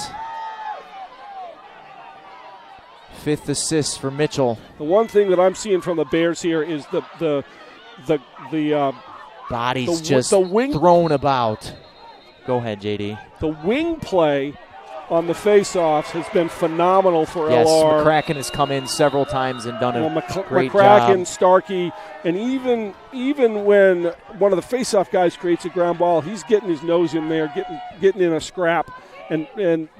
5th assist for Mitchell. The one thing that I'm seeing from the Bears here is the bodies just thrown about. Go ahead, JD. The wing play on the face-offs has been phenomenal for yes, LR. McCracken has come in several times and done a great McCracken, job. Starkey, and even when one of the face-off guys creates a ground ball, he's getting his nose in there, getting in a scrap, and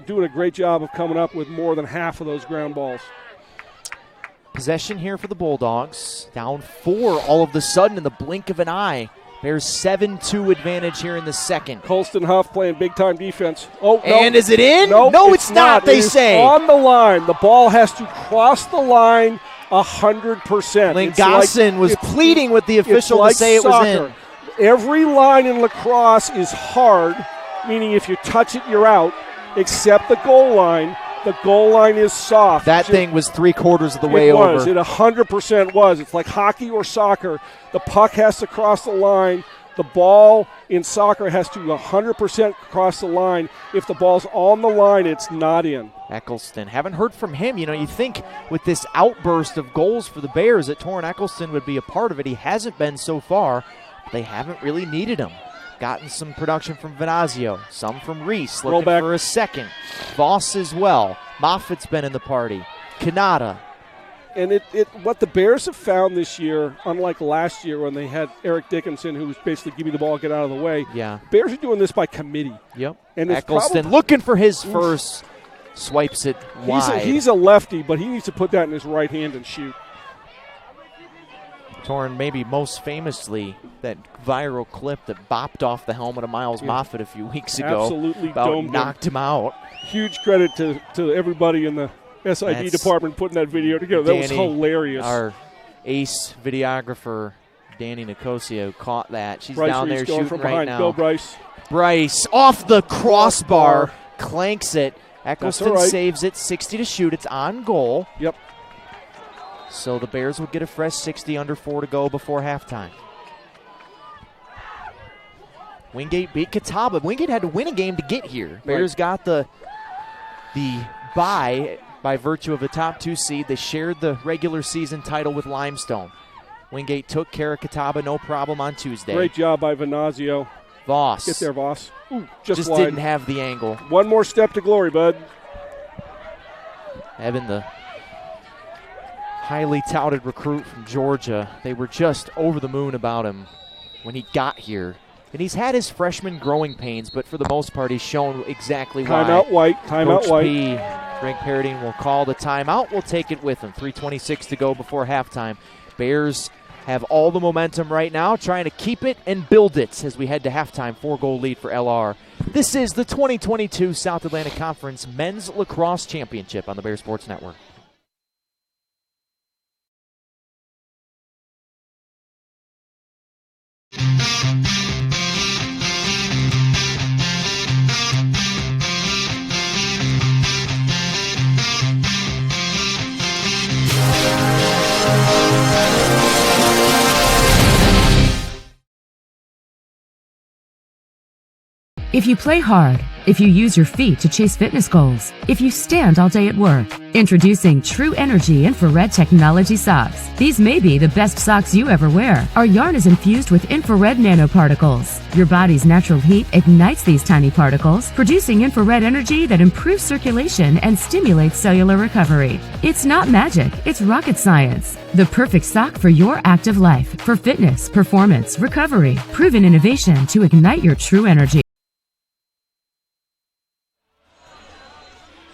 doing a great job of coming up with more than half of those ground balls. Possession here for the Bulldogs. Down 4 all of a sudden in the blink of an eye. Bears 7-2 advantage here in the second. Colston Huff playing big-time defense. Oh, no. And is it in? No, it's not, they say. On the line. The ball has to cross the line 100%. Lingasson was pleading with the official to say soccer. It was in. Every line in lacrosse is hard, meaning if you touch it, you're out, except the goal line. The goal line is soft. That thing was 3/4 of the way over. It 100% was. It's like hockey or soccer. The puck has to cross the line. The ball in soccer has to 100% cross the line. If the ball's on the line, it's not in. Eccleston, haven't heard from him. You think with this outburst of goals for the Bears that Torrin Eccleston would be a part of it. He hasn't been so far. They haven't really needed him. Gotten some production from Venazio, some from Reese, looking for a second. Voss as well. Moffitt's been in the party. Kanata. And what the Bears have found this year, unlike last year when they had Eric Dickinson, who was basically give me the ball, get out of the way. Yeah. Bears are doing this by committee. Yep. And Eccleston looking for his first, swipes it wide. He's a lefty, but he needs to put that in his right hand and shoot. Torrin, maybe most famously, that viral clip that bopped off the helmet of Miles Moffitt a few weeks ago. Absolutely about knocked him out. Huge credit to everybody in the SID department putting that video together. That was hilarious. Our ace videographer, Danny Nicosia, caught that. She's Bryce down Reese there going shooting from right behind. now. Go, Bryce. Bryce off the crossbar, clanks it. Eccleston right. saves it, 60 to shoot. It's on goal. Yep. So the Bears will get a fresh 60, under 4 to go before halftime. Wingate beat Catawba. Wingate had to win a game to get here. Bears got the bye by virtue of a top 2 seed. They shared the regular season title with Limestone. Wingate took care of Catawba, no problem on Tuesday. Great job by Venazio. Voss. Get there, Voss. Ooh, just wide. didn't have the angle. One more step to glory, bud. Evan, the highly touted recruit from Georgia, they were just over the moon about him when he got here. And he's had his freshman growing pains, but for the most part, he's shown exactly why. Timeout White. Timeout White. P, Greg Paradine will call the timeout. We'll take it with him. 3:26 to go before halftime. Bears have all the momentum right now, trying to keep it and build it as we head to halftime. 4-goal lead for LR. This is the 2022 South Atlantic Conference Men's Lacrosse Championship on the Bear Sports Network. If you play hard, if you use your feet to chase fitness goals, if you stand all day at work, introducing True Energy Infrared Technology Socks. These may be the best socks you ever wear. Our yarn is infused with infrared nanoparticles. Your body's natural heat ignites these tiny particles, producing infrared energy that improves circulation and stimulates cellular recovery. It's not magic, it's rocket science. The perfect sock for your active life, for fitness, performance, recovery. Proven innovation to ignite your true energy.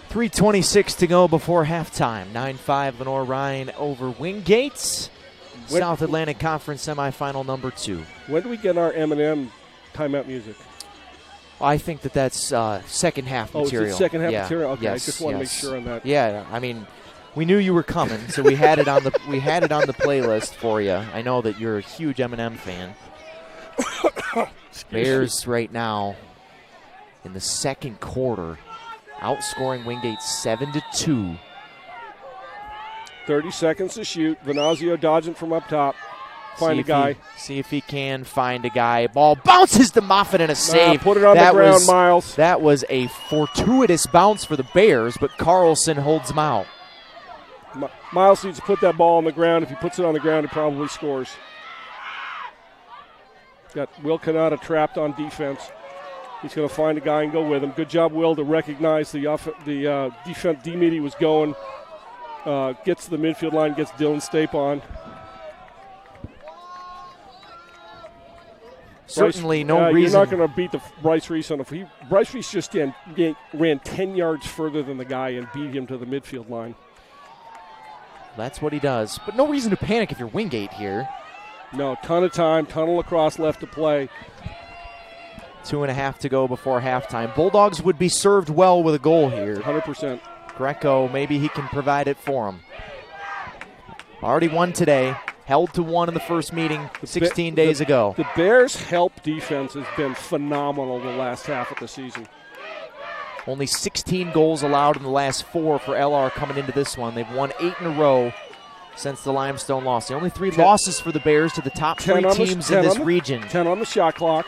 3:26 to go before halftime. 9-5 Lenoir-Rhyne over Wingate. South Atlantic Conference semifinal number 2. When do we get our M&M timeout music? I think that's second half material. It's second half material? Okay, I just want to make sure on that. Yeah, I mean, We knew you were coming, so we had it on the playlist for you. I know that you're a huge Eminem fan. Bears right now in the second quarter, outscoring Wingate 7-2. 30 seconds to shoot. Venazio dodging from up top. Find a guy. See if he can find a guy. Ball bounces to Moffitt and a save. Put it on the ground, Miles. That was a fortuitous bounce for the Bears, but Carlson holds him out. Miles needs to put that ball on the ground. If he puts it on the ground, he probably scores. Got Will Kanata trapped on defense. He's going to find a guy and go with him. Good job, Will, to recognize the defense D-Meaty was going. Gets to the midfield line, gets Dylan Stape on. Certainly no reason. You're not going to beat the Bryce Reese on the Bryce Reese just ran 10 yards further than the guy and beat him to the midfield line. That's what he does. But no reason to panic if you're Wingate here. No, ton of time, ton of lacrosse left to play. 2.5 to go before halftime. Bulldogs would be served well with a goal here. 100%. Greco, maybe he can provide it for him. Already won today. Held to 1 in the first meeting 16 days ago. The Bears' help defense has been phenomenal the last half of the season. Only 16 goals allowed in the last 4 for LR coming into this one. They've won 8 in a row since the Limestone loss. The only 3 losses for the Bears to the top 3 teams in this region. 10 on the shot clock.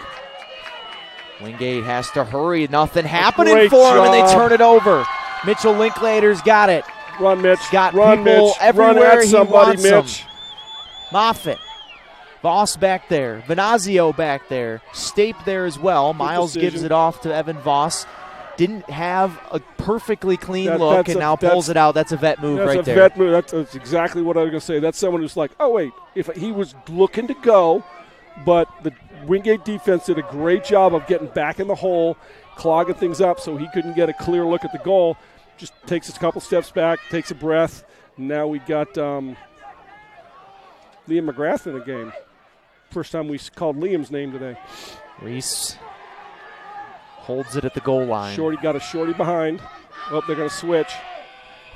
Wingate has to hurry. Nothing happening for him, and they turn it over. Mitchell Linklater's got it. Run, Mitch. Got Run, people Mitch. everywhere Run at he somebody, wants Mitch. them. Moffitt. Voss back there. Venazio back there. Stape there as well. Miles gives it off to Evan Voss. Didn't have a perfectly clean look and now pulls it out. That's a vet move right there. That's a vet move. That's exactly what I was going to say. That's someone who's like, oh, wait, if he was looking to go, but the Wingate defense did a great job of getting back in the hole, clogging things up so he couldn't get a clear look at the goal. Just takes a couple steps back, takes a breath. Now we got Liam McGrath in the game. First time we called Liam's name today. Reese holds it at the goal line. Got a shorty behind. Oh, they're going to switch.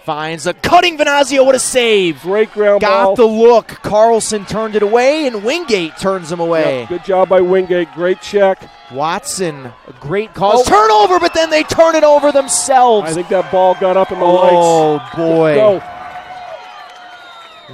Finds a cutting Venazio. What a save. Great ground ball. Got the look. Carlson turned it away, and Wingate turns him away. Yep, good job by Wingate. Great check. Watson, a great call. Turnover, but then they turn it over themselves. I think that ball got up in the lights. Oh, boy. Go.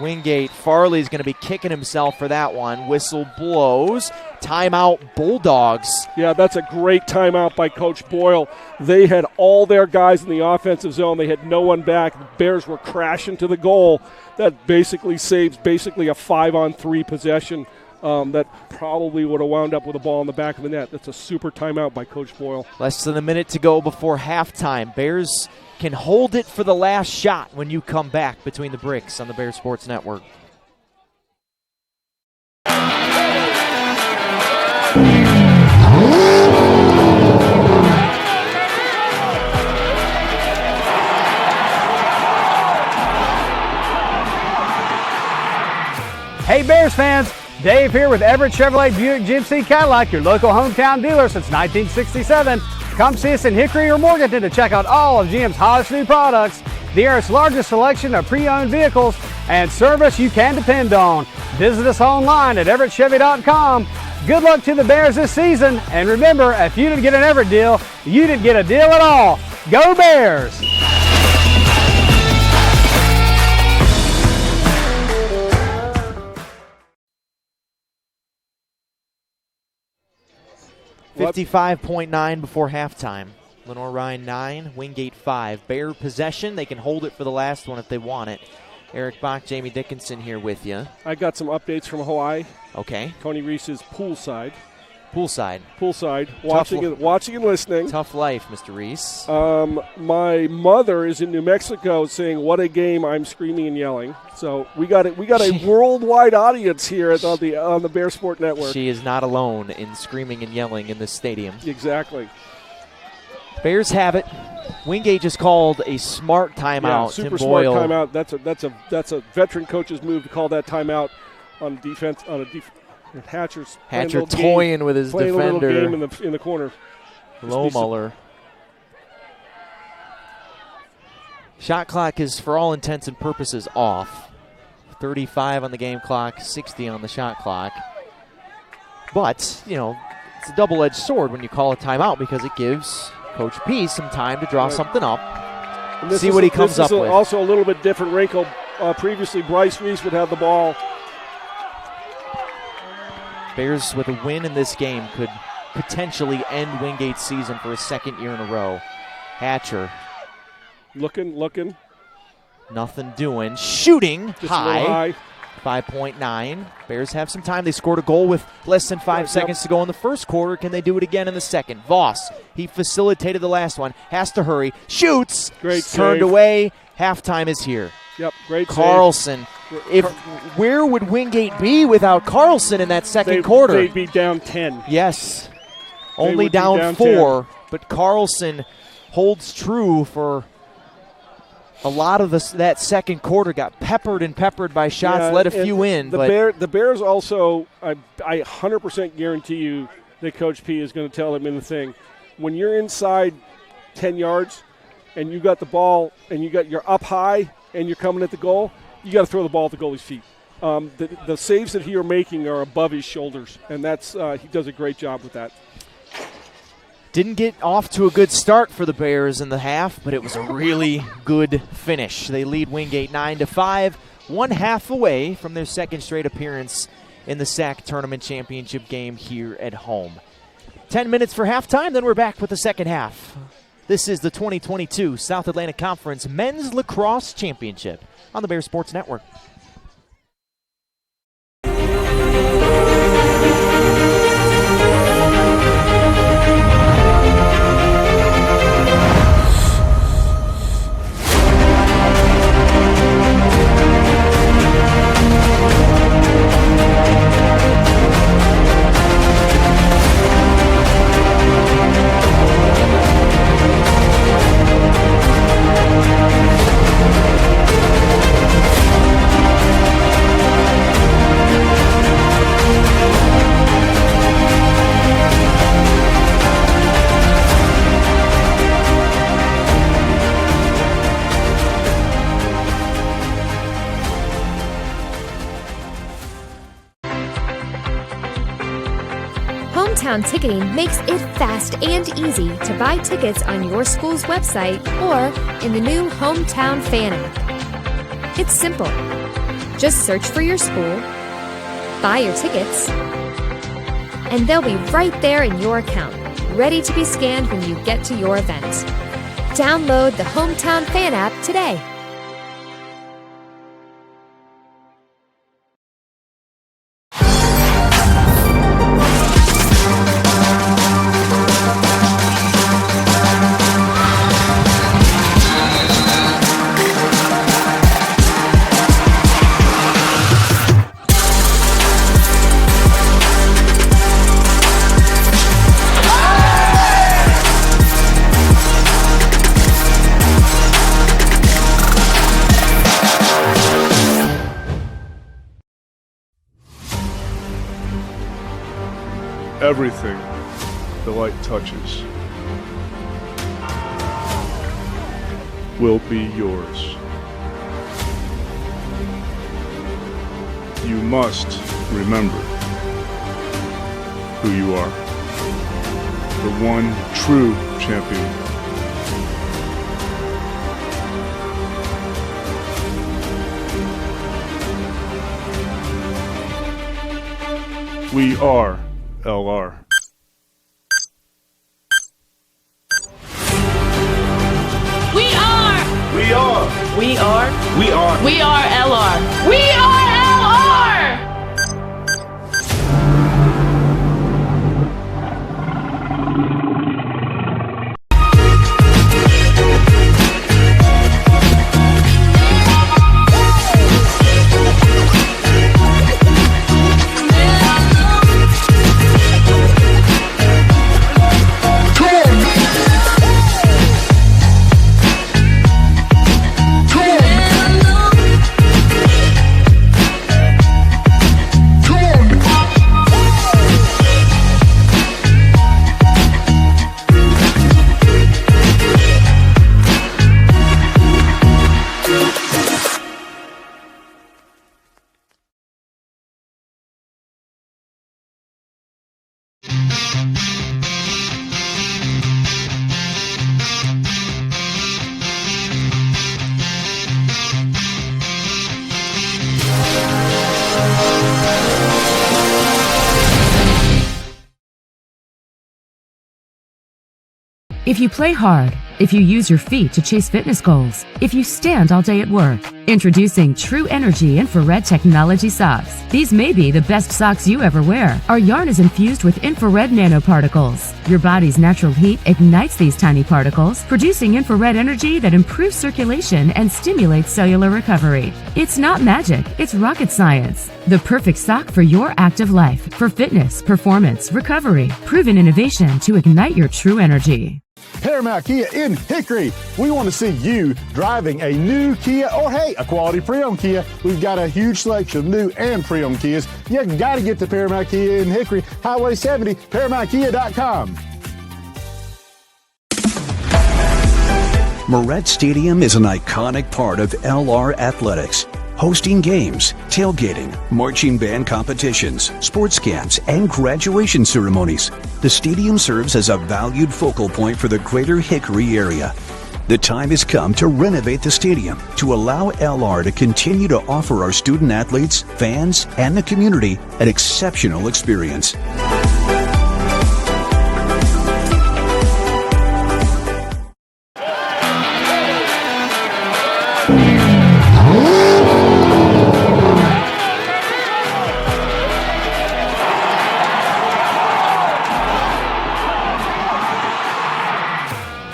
Wingate, Farley's going to be kicking himself for that one. Whistle blows. Timeout, Bulldogs. Yeah, that's a great timeout by Coach Boyle. They had all their guys in the offensive zone. They had no one back. The Bears were crashing to the goal. That basically saves a 5-on-3 possession that probably would have wound up with a ball in the back of the net. That's a super timeout by Coach Boyle. Less than a minute to go before halftime. Bears can hold it for the last shot when you come back between the bricks on the Bears Sports Network. Hey Bears fans, Dave here with Everett Chevrolet Buick GMC Cadillac, your local hometown dealer since 1967. Come see us in Hickory or Morganton to check out all of GM's hottest new products, the area's largest selection of pre-owned vehicles, and service you can depend on. Visit us online at everettchevy.com. Good luck to the Bears this season, and remember, if you didn't get an Everett deal, you didn't get a deal at all. Go Bears! What? 55.9 before halftime. Lenoir-Rhyne 9, Wingate 5. Bear possession. They can hold it for the last one if they want it. Eric Bach, Jamie Dickinson here with you. I got some updates from Hawaii. Okay. Coney Reese is poolside. Poolside. Watching and listening. Tough life, Mr. Reese. My mother is in New Mexico saying, "What a game!" I'm screaming and yelling. So we got a worldwide audience here on the Bear Sport Network. She is not alone in screaming and yelling in this stadium. Exactly. Bears have it. Wingate just called a smart timeout. Yeah, super smart timeout. That's a veteran coach's move to call that timeout on defense Hatcher toying with his defender. Playing a little game in the corner. Lohmuller. Shot clock is, for all intents and purposes, off. 35 on the game clock, 60 on the shot clock. But, you know, it's a double-edged sword when you call a timeout because it gives Coach P some time to draw something up, see what he comes up with. This is also a little bit different wrinkle. Previously, Bryce Reese would have the ball. Bears with a win in this game could potentially end Wingate's season for a second year in a row. Hatcher. Looking. Nothing doing. Shooting Just high. 5.9. Bears have some time. They scored a goal with less than 5 seconds to go in the first quarter. Can they do it again in the second? Voss, he facilitated the last one. Has to hurry. Shoots. Great Turned save. away. Halftime is here. Yep, great Carlson. Where would Wingate be without Carlson in that second quarter? They'd be down 10. Yes. They Only would be down 4, but Carlson holds true for a lot of that second quarter. Got peppered by shots, let a few in. The Bears also, I 100% guarantee you that Coach P is going to tell them in the thing, when you're inside 10 yards and you got the ball and you're up high and you're coming at the goal, you got to throw the ball at the goalie's feet. The saves that he are making are above his shoulders, and that's he does a great job with that. Didn't get off to a good start for the Bears in the half, but it was a really good finish. They lead Wingate 9-5, 1 half away from their second straight appearance in the SAC Tournament Championship game here at home. 10 minutes for halftime, then we're back with the second half. This is the 2022 South Atlantic Conference Men's Lacrosse Championship on the Bear Sports Network. Hometown Ticketing makes it fast and easy to buy tickets on your school's website or in the new Hometown Fan app. It's simple. Just search for your school, buy your tickets, and they'll be right there in your account, ready to be scanned when you get to your event. Download the Hometown Fan app today. Everything the light touches will be yours. You must remember who you are. The one true champion. We are LR. We are. We are. We are. We are. We are LR. We are LR. If you play hard, if you use your feet to chase fitness goals, if you stand all day at work. Introducing True Energy Infrared Technology Socks. These may be the best socks you ever wear. Our yarn is infused with infrared nanoparticles. Your body's natural heat ignites these tiny particles, producing infrared energy that improves circulation and stimulates cellular recovery. It's not magic, it's rocket science. The perfect sock for your active life, for fitness, performance, recovery. Proven innovation to ignite your true energy. Paramount Kia in Hickory. We want to see you driving a new Kia or, hey, a quality pre-owned Kia. We've got a huge selection of new and pre-owned Kias. You got to get to Paramount Kia in Hickory, Highway 70, ParamountKia.com. Moret Stadium is an iconic part of LR Athletics, hosting games, tailgating, marching band competitions, sports camps, and graduation ceremonies. The stadium serves as a valued focal point for the greater Hickory area. The time has come to renovate the stadium to allow LR to continue to offer our student athletes, fans, and the community an exceptional experience.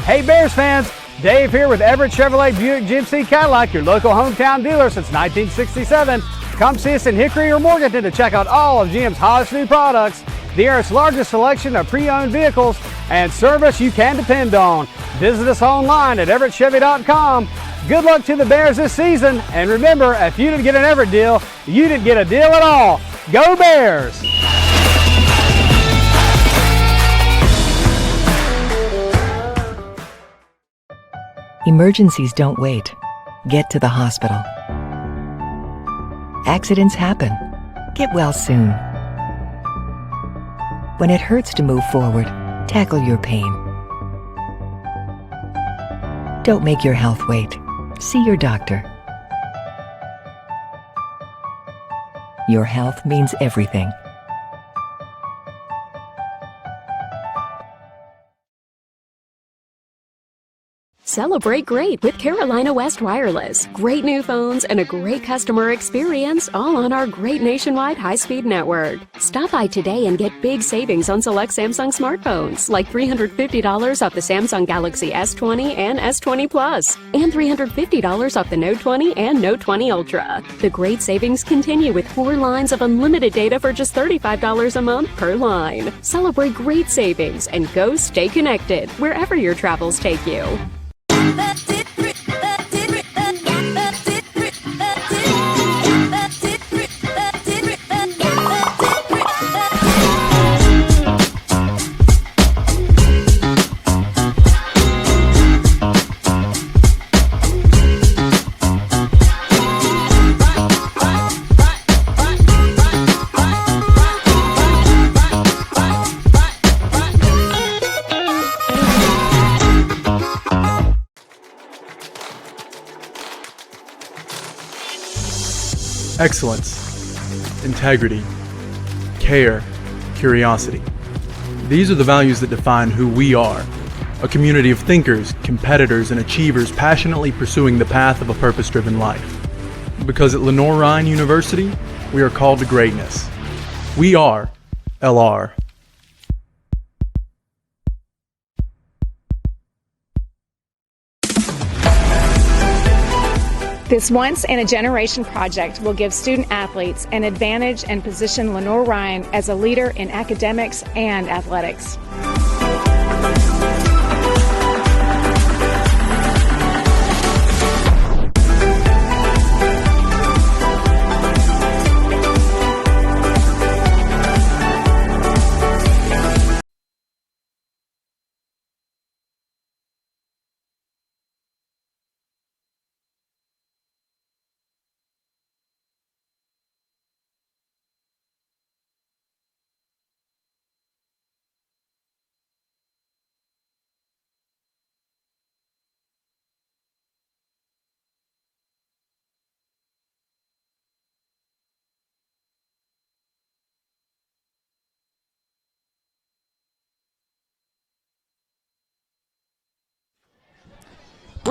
Hey Bears fans, Dave here with Everett Chevrolet Buick GMC Cadillac, your local hometown dealer since 1967. Come see us in Hickory or Morganton to check out all of GM's hottest new products, the area's largest selection of pre-owned vehicles, and service you can depend on. Visit us online at everettchevy.com. Good luck to the Bears this season, and remember, if you didn't get an Everett deal, you didn't get a deal at all. Go Bears! Emergencies don't wait. Get to the hospital. Accidents happen. Get well soon. When it hurts to move forward, tackle your pain. Don't make your health wait. See your doctor. Your health means everything. Celebrate great with Carolina West Wireless. Great new phones and a great customer experience, all on our great nationwide high-speed network. Stop by today and get big savings on select Samsung smartphones, like $350 off the Samsung Galaxy S20 and S20 Plus, and $350 off the Note 20 and Note 20 Ultra. The great savings continue with 4 lines of unlimited data for just $35 a month per line. Celebrate great savings and go stay connected wherever your travels take you. Excellence, integrity, care, curiosity. These are the values that define who we are. A community of thinkers, competitors, and achievers passionately pursuing the path of a purpose-driven life. Because at Lenoir-Rhyne University, we are called to greatness. We are LR. This once-in-a-generation project will give student athletes an advantage and position Lenoir-Rhyne as a leader in academics and athletics.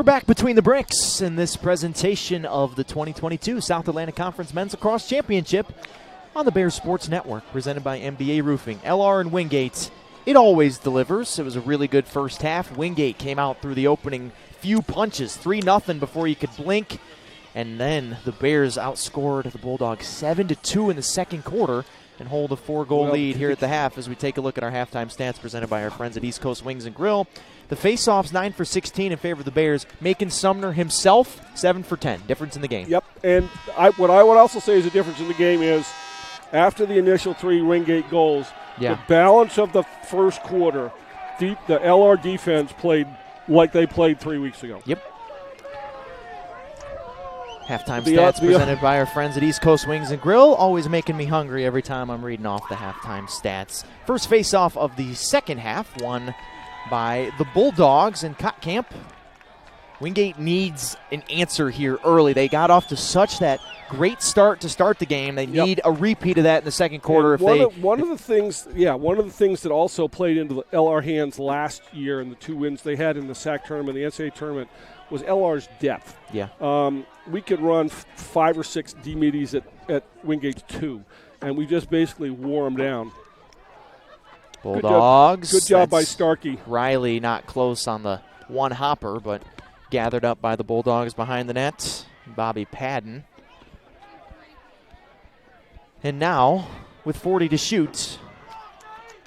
We're back between the bricks in this presentation of the 2022 South Atlantic Conference Men's Lacrosse Championship on the Bears Sports Network, presented by MBA Roofing. LR and Wingate, it always delivers. It was a really good first half. Wingate came out through the opening few punches, 3-0 before you could blink, and then the Bears outscored the Bulldogs 7-2 in the second quarter and hold a 4-goal lead here at the half as we take a look at our halftime stats presented by our friends at East Coast Wings and Grill. The faceoffs 9 for 16 in favor of the Bears. Macon Sumner himself 7 for 10. Difference in the game. Yep, and what I would also say is a difference in the game is after the initial 3 Wingate goals, the balance of the first quarter, the LR defense played like they played 3 weeks ago. Yep. Halftime stats presented by our friends at East Coast Wings and Grill, always making me hungry every time I'm reading off the halftime stats. First face-off of the second half, won by the Bulldogs in Camp. Wingate needs an answer here early. They got off to such that great start to start the game. They need a repeat of that in the second quarter. One of the things that also played into the LR hands last year in the 2 wins they had in the SAC tournament, the SAC tournament, was LR's depth. Yeah. We could run 5 or 6 D-middies at Wingate's 2, and we just basically wore them down. Bulldogs. Good job by Starkey. Riley not close on the one hopper, but gathered up by the Bulldogs behind the net. Bobby Padden. And now, with 40 to shoot,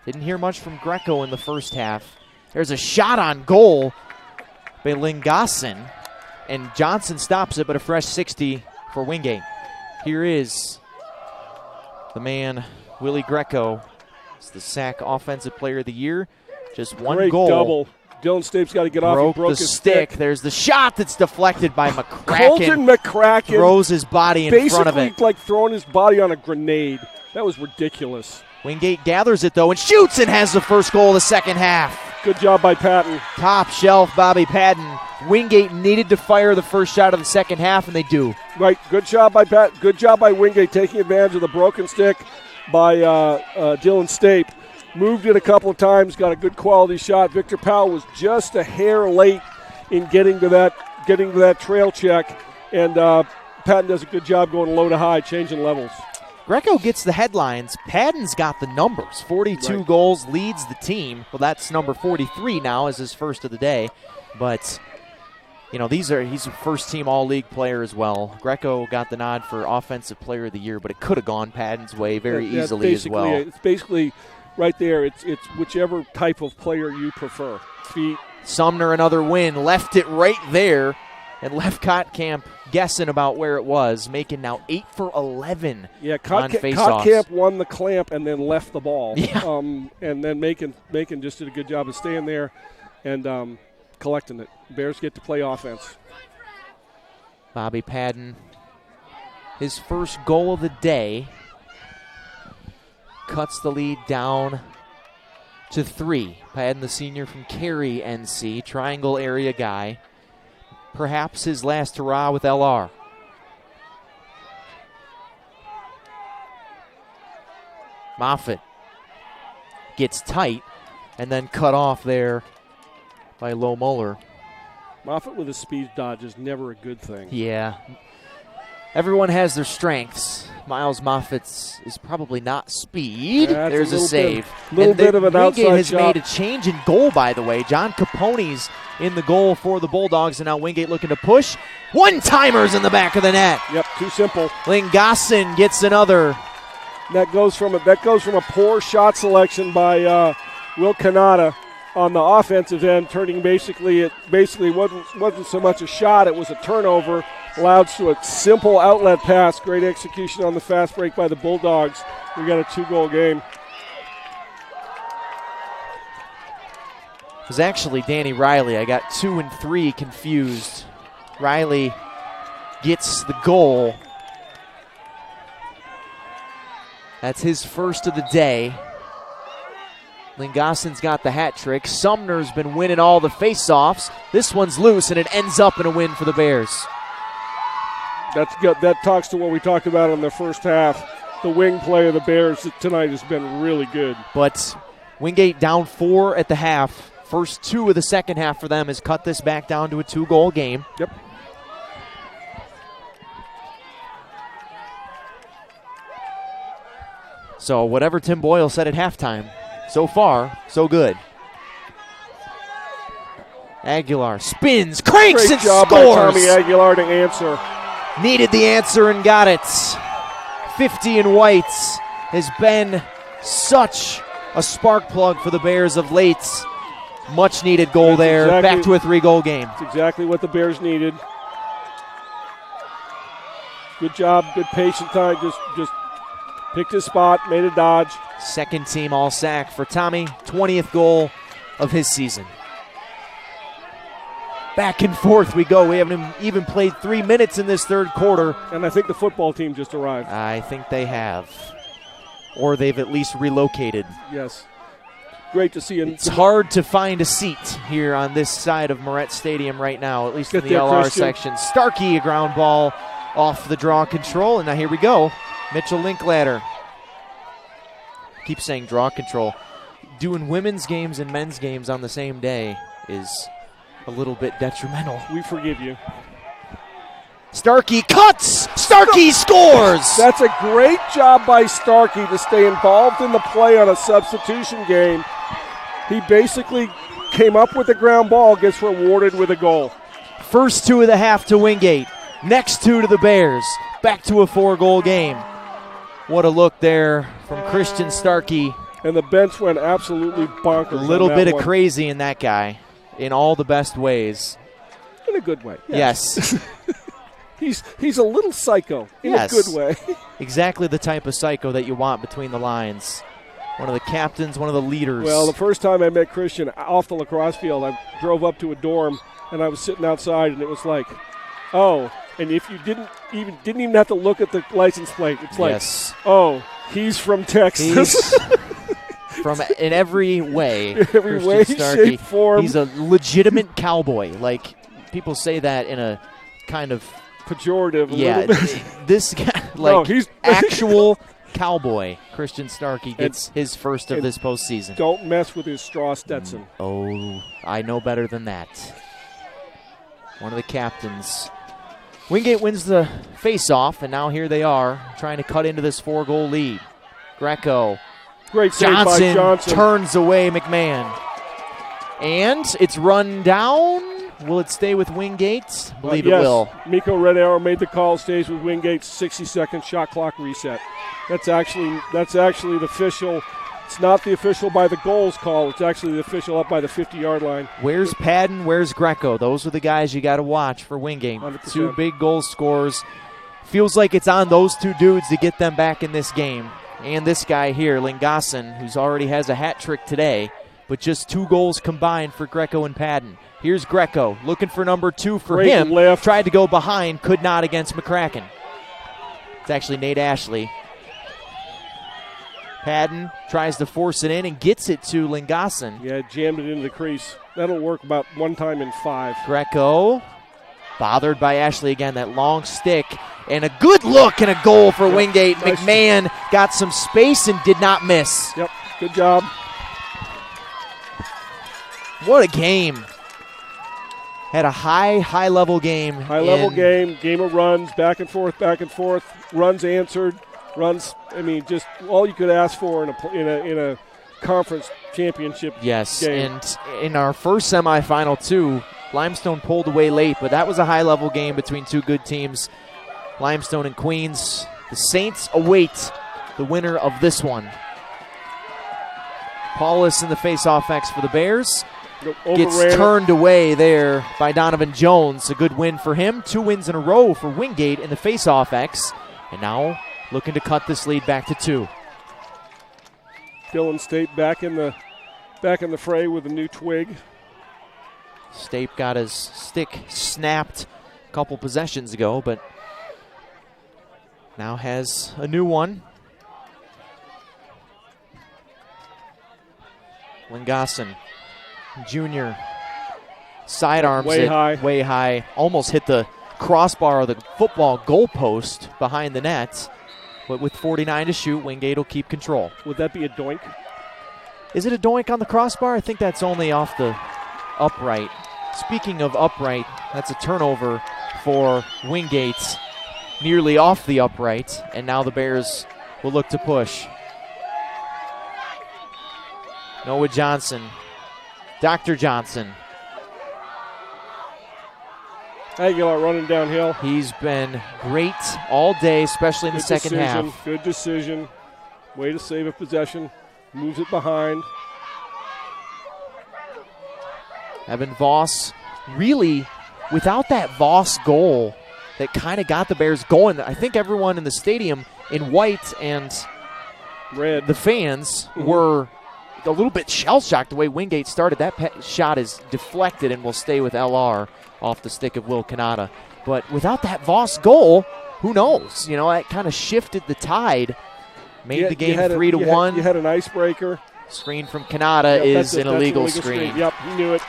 didn't hear much from Greco in the first half. There's a shot on goal by Lingassen, and Johnson stops it, but a fresh 60 for Wingate. Here is the man, Willie Greco. It's the SAC Offensive Player of the Year. Just one Great goal. Double. Dylan Stape's got to get off. He broke the his stick. There's the shot that's deflected by McCracken. Colton McCracken throws his body in front of it. Basically like throwing his body on a grenade. That was ridiculous. Wingate gathers it, though, and shoots and has the first goal of the second half. Good job by Patton. Top shelf, Bobby Patton. Wingate needed to fire the first shot of the second half, and they do. Right. Good job by Pat. Good job by Wingate taking advantage of the broken stick by Dylan Stape. Moved it a couple of times, got a good quality shot. Victor Powell was just a hair late in getting to that trail check, and Patton does a good job going low to high, changing levels. Greco gets the headlines. Padden's got the numbers. 42 goals, leads the team. Well, that's number 43 now as his first of the day. But, you know, he's a first-team all-league player as well. Greco got the nod for Offensive Player of the Year, but it could have gone Padden's way very easily as well. It's basically right there. It's whichever type of player you prefer. Feet. Sumner, another win, left it right there, and left Camp guessing about where it was, making now 8 for 11 on faceoffs. Camp won the clamp and then left the ball. Yeah. And then Macon just did a good job of staying there and collecting it. Bears get to play offense. Bobby Padden, his first goal of the day, cuts the lead down to 3. Padden, the senior from Cary, NC, triangle area guy. Perhaps his last hurrah with LR. Moffitt gets tight and then cut off there by Low Muller. Moffitt with a speed dodge is never a good thing. Yeah. Everyone has their strengths. Miles Moffitt's is probably not speed. There's a save. Little bit of an outside Wingate has shot. made a change in goal, by the way. John Capone's in the goal for the Bulldogs, and now Wingate looking to push. One-timers in the back of the net. Yep, too simple. Lingassen gets another. That goes from a poor shot selection by Will Kanata on the offensive end, turning it basically wasn't so much a shot, it was a turnover. Allowed to a simple outlet pass. Great execution on the fast break by the Bulldogs. We got a 2-goal game. It was actually Danny Riley. I got 2 and 3 confused. Riley gets the goal. That's his first of the day. Lingassen's got the hat trick. Sumner's been winning all the face-offs. This one's loose, and it ends up in a win for the Bears. That's good. That talks to what we talked about in the first half. The wing play of the Bears tonight has been really good. But Wingate down 4 at the half, First 2 of the second half for them has cut this back down to a 2-goal game. Yep. So whatever Tim Boyle said at halftime, so far, so good. Aguilar spins, cranks, Great and job scores. by Tommy Aguilar to answer. Needed the answer and got it. 50 in white has been such a spark plug for the Bears of late. Much needed goal there. Back to a 3-goal game. That's exactly what the Bears needed. Good job, good patient time. Just picked his spot, made a dodge. Second team all SAC for Tommy. 20th goal of his season. Back and forth we go. We haven't even played 3 minutes in this third quarter. And I think the football team just arrived. I think they have. Or they've at least relocated. Yes. Great to see. It's hard to find a seat here on this side of Moret Stadium right now, at least in the LR section. Starkey, a ground ball off the draw control. And now here we go. Mitchell Linklater. Keep saying draw control. Doing women's games and men's games on the same day is a little bit detrimental. We forgive you. Starkey cuts! Starkey scores! That's a great job by Starkey to stay involved in the play on a substitution game. He basically came up with the ground ball, gets rewarded with a goal. First 2 of the half to Wingate. Next 2 to the Bears. Back to a 4-goal game. What a look there from Christian Starkey. And the bench went absolutely bonkers. A little bit of crazy in that guy. In all the best ways. In a good way. Yes. He's a little psycho in a good way. Exactly the type of psycho that you want between the lines. One of the captains, one of the leaders. Well, the first time I met Christian off the lacrosse field, I drove up to a dorm, and I was sitting outside, and it was like, oh, and if you didn't even have to look at the license plate, it's like, oh, he's from Texas. From in every way, every way, Starkey, shape, form. He's a legitimate cowboy. Like, people say that in a kind of pejorative. A little bit. This guy, like, he's actual cowboy. Christian Starkey gets his first of this postseason. Don't mess with his straw Stetson. Oh, I know better than that. One of the captains. Wingate wins the face-off, and now here they are trying to cut into this 4-goal lead. Greco. Great save by Johnson. Turns away McMahon. And it's run down. Will it stay with Wingate? Believe it will. Miko Red Arrow made the call, stays with Wingate's 60-second shot clock reset. That's actually the official. It's not the official by the goals call. It's actually the official up by the 50-yard line. Where's Padden? Where's Greco? Those are the guys you got to watch for Wingate. 100%. 2 big goal scorers. Feels like it's on those 2 dudes to get them back in this game. And this guy here, Lingassen, who's already has a hat trick today, but just 2 goals combined for Greco and Padden. Here's Greco looking for number 2 for him. Left. Tried to go behind, could not against McCracken. It's actually Nate Ashley. Padden tries to force it in and gets it to Lingassen. Yeah, jammed it into the crease. That'll work about 1 time in 5. Greco bothered by Ashley again, that long stick. And a good look and a goal for Wingate. Nice. McMahon got some space and did not miss. Yep, good job. What a game. Had a high-level game. High-level game of runs, back and forth, runs answered, runs. I mean, just all you could ask for in a conference championship game. And in our first semifinal, too, Limestone pulled away late, but that was a high-level game between 2 good teams, Limestone and Queens. The Saints await the winner of this one. Paulus in the face-off X for the Bears. Gets turned away there by Donovan Jones. A good win for him. 2 wins in a row for Wingate in the face-off X. And now looking to cut this lead back to 2. Dillon State back in the fray with a new twig. Stape got his stick snapped a couple possessions ago, but now has a new one. Lingassen, Jr. sidearms way high. Almost hit the crossbar of the football goalpost behind the net. But with 49 to shoot, Wingate will keep control. Would that be a doink? Is it a doink on the crossbar? I think that's only off the upright. Speaking of upright, that's a turnover for Wingate, nearly off the upright, and now the Bears will look to push. Noah Johnson, Dr. Johnson. Aguilar running downhill. He's been great all day, especially in the second half. Good decision. Way to save a possession. Moves it behind. Evan Voss, really, without that Voss goal that kind of got the Bears going, I think everyone in the stadium in white and red, the fans, were a little bit shell-shocked the way Wingate started. That shot is deflected and will stay with LR off the stick of Will Kanata. But without that Voss goal, who knows? You know, that kind of shifted the tide, made the game 3-1. You had an icebreaker. Screen from Kanata is an illegal screen. Yep, he knew it.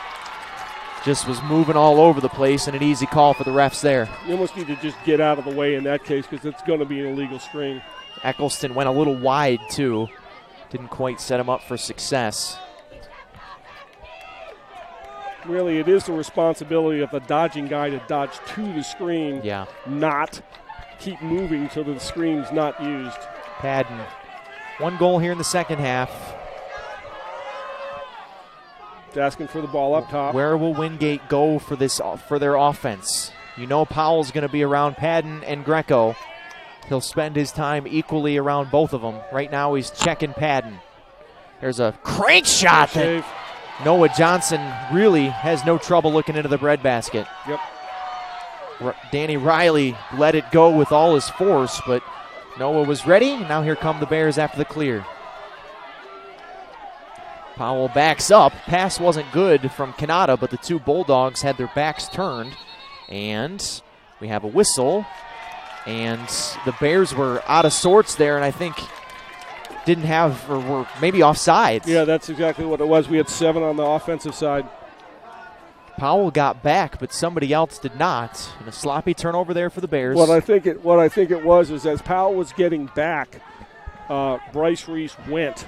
Just was moving all over the place, and an easy call for the refs there. You almost need to just get out of the way in that case because it's going to be an illegal screen. Eccleston went a little wide, too. Didn't quite set him up for success. Really, it is the responsibility of the dodging guy to dodge to the screen, not keep moving so that the screen's not used. Padden, one goal here in the second half. Asking for the ball up top. Where will Wingate go for their offense? You know Powell's going to be around Padden and Greco. He'll spend his time equally around both of them. Right now he's checking Padden. There's a crank shot that Noah Johnson really has no trouble looking into the breadbasket. Yep. Danny Riley let it go with all his force, but Noah was ready. Now here come the Bears after the clear. Powell backs up. Pass wasn't good from Kanata, but the two Bulldogs had their backs turned. And we have a whistle. And the Bears were out of sorts there, and I think didn't have, or were maybe offsides. Yeah, that's exactly what it was. We had 7 on the offensive side. Powell got back, but somebody else did not. And a sloppy turnover there for the Bears. What I think it was is as Powell was getting back, Bryce Reese went,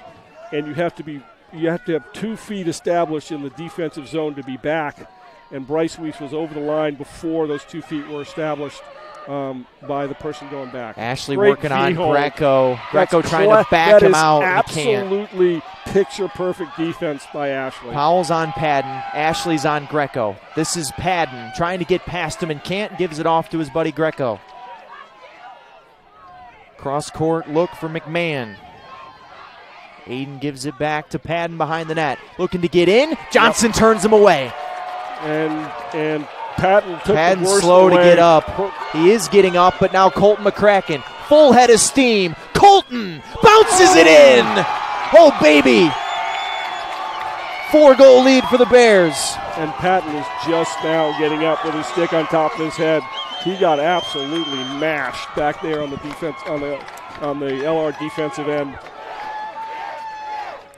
and you have to have 2 feet established in the defensive zone to be back. And Bryce Reese was over the line before those 2 feet were established by the person going back. Ashley working on Greco. Greco trying to back him out. Absolutely picture-perfect defense by Ashley. Powell's on Padden. Ashley's on Greco. This is Padden trying to get past him and can't. Gives it off to his buddy Greco. Cross-court look for McMahon. Aiden gives it back to Padden behind the net. Looking to get in. Johnson turns him away. And Padden's slow to get up. He is getting up, but now Colton McCracken. Full head of steam. Colton bounces it in. Oh, baby. 4-goal lead for the Bears. And Padden is just now getting up with his stick on top of his head. He got absolutely mashed back there on the defense on the LR defensive end.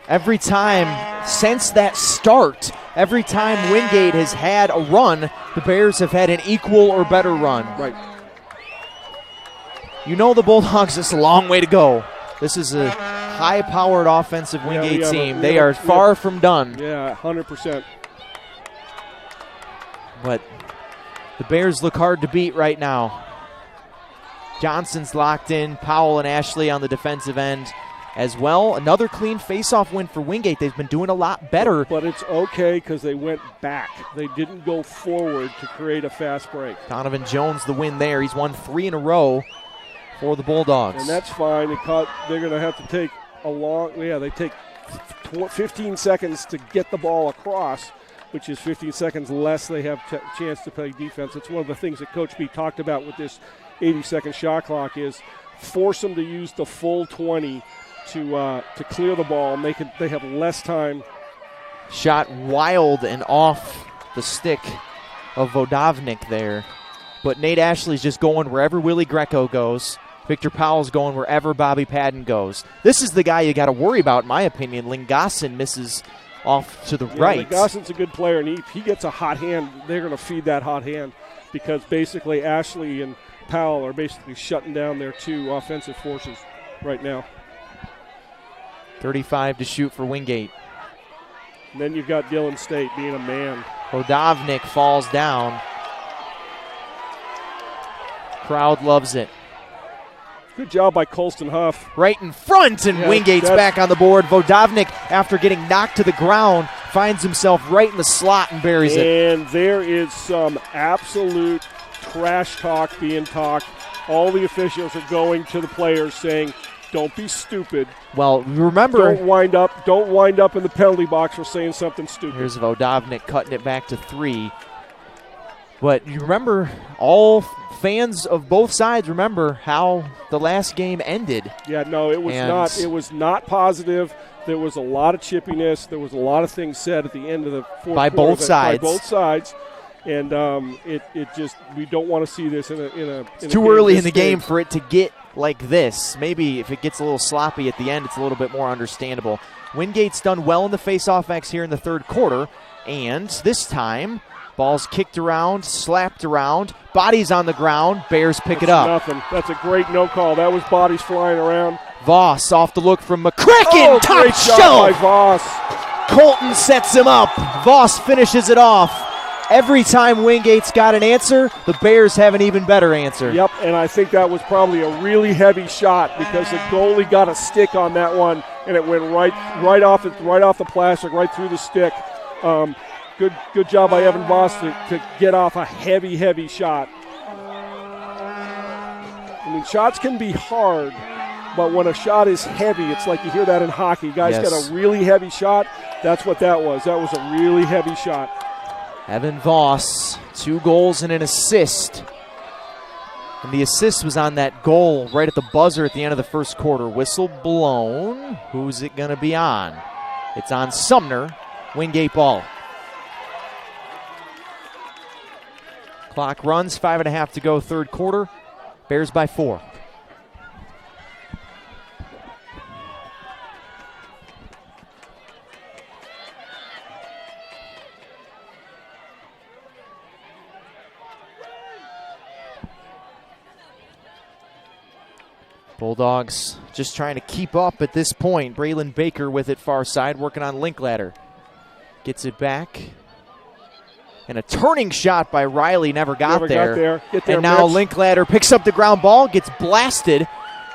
Every time since that start, every time Wingate has had a run, the Bears have had an equal or better run. Right. You know the Bulldogs, it's a long way to go. This is a high-powered offensive Wingate team. They are far from done. Yeah, 100%. But the Bears look hard to beat right now. Johnson's locked in, Powell and Ashley on the defensive end as well. Another clean face-off win for Wingate. They've been doing a lot better. But it's okay because they went back. They didn't go forward to create a fast break. Donovan Jones the win there. He's won 3 in a row for the Bulldogs. And that's fine. They're going to have to take they take 15 seconds to get the ball across, which is 15 seconds less they have chance to play defense. It's one of the things that Coach B talked about with this 80-second shot clock is force them to use the full 20 to clear the ball, and they have less time. Shot wild and off the stick of Vodovnik there. But Nate Ashley's just going wherever Willie Greco goes. Victor Powell's going wherever Bobby Padden goes. This is the guy you got to worry about, in my opinion. Lingassen misses off to the right. Lingassen's a good player, and he gets a hot hand. They're going to feed that hot hand because basically Ashley and Powell are basically shutting down their 2 offensive forces right now. 35 to shoot for Wingate. And then you've got Dillon State being a man. Vodovnik falls down. Crowd loves it. Good job by Colston Huff. Right in front, and Wingate's back on the board. Vodovnik, after getting knocked to the ground, finds himself right in the slot and buries it. And there is some absolute trash talk being talked. All the officials are going to the players saying, don't be stupid. Well, remember, Don't wind up in the penalty box for saying something stupid. Here's Vodovnik cutting it back to 3. But you remember, all fans of both sides remember how the last game ended. Yeah, no, it was not positive. There was a lot of chippiness. There was a lot of things said at the end of the fourth quarter. By both sides. And it just, we don't want to see this in a It's too early in the game for it to get like this. Maybe if it gets a little sloppy at the end, it's a little bit more understandable. Wingate's done well in the face-off X here in the third quarter, and this time, ball's kicked around, slapped around, bodies on the ground, Bears pick it up. Nothing. That's a great no call. That was bodies flying around. Voss off the look from McCracken, top great shelf. shot by Voss. Colton sets him up. Voss finishes it off. Every time Wingate's got an answer, the Bears have an even better answer. Yep, and I think that was probably a really heavy shot because the goalie got a stick on that one, and it went right off the plastic, right through the stick. Good job by Evan Voss to get off a heavy shot. I mean, shots can be hard, but when a shot is heavy, it's like you hear that in hockey. Guys got a really heavy shot. That's what that was. That was a really heavy shot. Evan Voss, 2 goals and an assist. And the assist was on that goal right at the buzzer at the end of the first quarter. Whistle blown. Who's it going to be on? It's on Sumner. Wingate ball. Clock runs, 5.5 to go, third quarter. Bears by 4. Bulldogs just trying to keep up at this point. Braylon Baker with it far side, working on Linklater. Gets it back. And a turning shot by Riley never got there. Get there, and now Mitch. Linklater picks up the ground ball, gets blasted.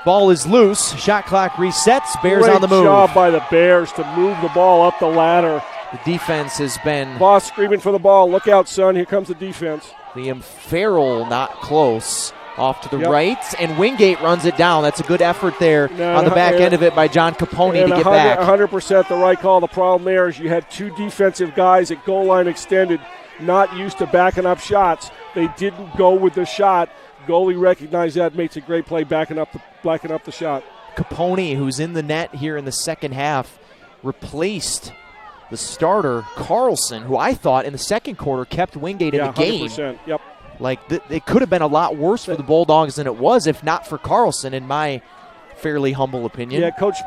Ball is loose. Shot clock resets. Bears on the move. Great job by the Bears to move the ball up the ladder. The defense has been... Voss screaming for the ball. Look out, son. Here comes the defense. Liam Farrell not close. Off to the right, and Wingate runs it down. That's a good effort there on the back end of it by John Capone to get back. 100% the right call. The problem there is you had 2 defensive guys at goal line extended, not used to backing up shots. They didn't go with the shot. Goalie recognized that, makes a great play backing up the shot. Capone, who's in the net here in the second half, replaced the starter, Carlson, who I thought in the second quarter kept Wingate in the game. 100%, yep. Like, it could have been a lot worse for the Bulldogs than it was if not for Carlson, in my fairly humble opinion. Yeah, Coach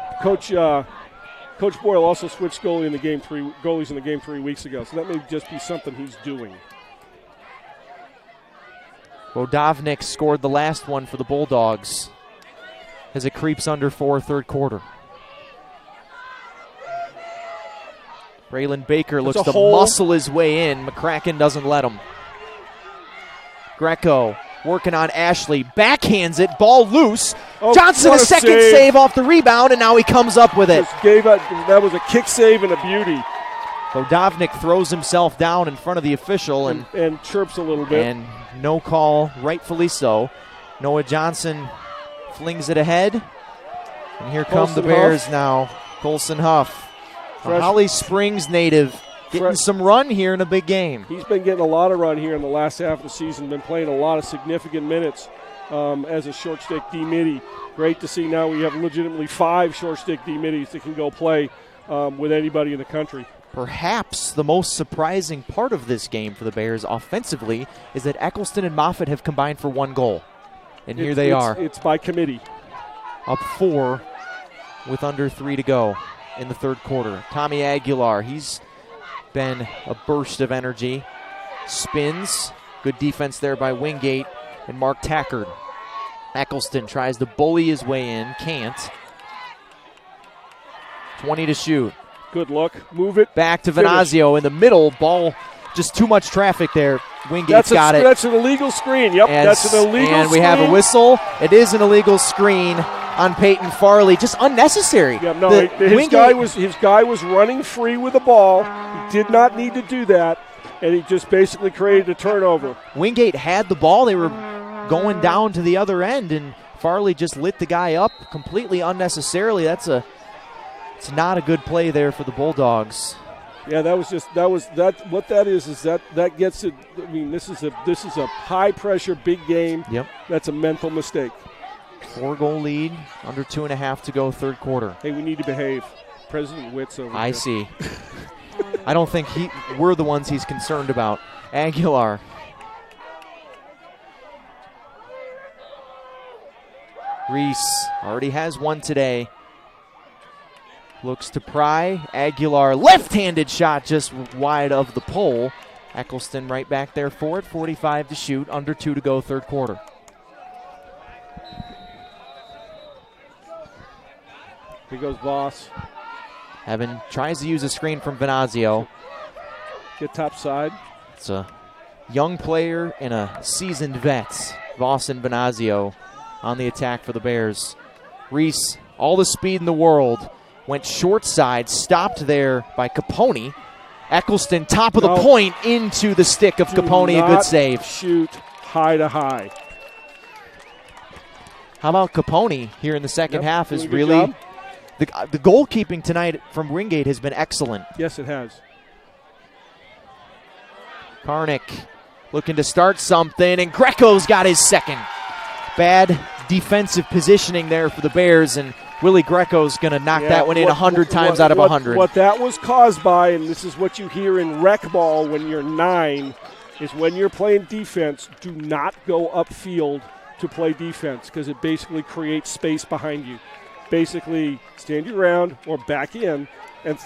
Boyle also switched goalies in the game 3 weeks ago, so that may just be something he's doing. Vodovnik scored the last one for the Bulldogs as it creeps under 4, third quarter. Braylon Baker looks to muscle his way in. McCracken doesn't let him. Greco working on Ashley. Backhands it. Ball loose. Johnson a second save off the rebound, and now he comes up with it. That was a kick save and a beauty. Vodovnik throws himself down in front of the official and chirps a little bit. And no call, rightfully so. Noah Johnson flings it ahead. And here come the Bears now. Colson Huff, a Holly Springs native, getting some run here in a big game. He's been getting a lot of run here in the last half of the season, been playing a lot of significant minutes as a short stick D-midi. Great to see now we have legitimately 5 short stick D-middies that can go play with anybody in the country. Perhaps the most surprising part of this game for the Bears offensively is that Eccleston and Moffitt have combined for 1 goal. And here they are. It's by committee. Up 4 with under 3 to go in the third quarter. Tommy Aguilar, he's been a burst of energy. Spins. Good defense there by Wingate and Mark Tackard. Eccleston tries to bully his way in. Can't. 20 to shoot. Good look. Move it. Back to Finish. Venazio in the middle. Ball, just too much traffic there. Wingate's got it. That's an illegal screen. Yep, that's an illegal screen. And we have a whistle. It is an illegal screen on Peyton Farley. Just unnecessary. Yeah, no, his guy was running free with the ball. He did not need to do that, and he just basically created a turnover. Wingate had the ball. They were going down to the other end, and Farley just lit the guy up completely unnecessarily. It's not a good play there for the Bulldogs. Yeah, what that is that gets it. I mean, this is a high pressure big game. Yep. That's a mental mistake. 4-goal lead, under 2.5 to go, third quarter. Hey, we need to behave. President Witt's over I here. see. I don't think we're the ones he's concerned about. Aguilar. Reese already has one today. Looks to pry. Aguilar, left-handed shot just wide of the pole. Eccleston right back there for it. 45 to shoot, under 2 to go, third quarter. Here goes Voss. Evan tries to use a screen from Venazio. Get top side. It's a young player and a seasoned vet. Voss and Venazio on the attack for the Bears. Reese, all the speed in the world. Went short side, stopped there by Capone. Eccleston, top of the point, into the stick of Capone, a good save. Shoot high to high. How about Capone here in the second half is really the goalkeeping tonight from Wingate has been excellent. Yes, it has. Karnick looking to start something, and Greco's got his second. Bad defensive positioning there for the Bears, and Willie Greco's going to knock that one in 100 times out of 100. What that was caused by, and this is what you hear in rec ball when you're 9, is when you're playing defense, do not go upfield to play defense because it basically creates space behind you. Basically, stand your ground or back in and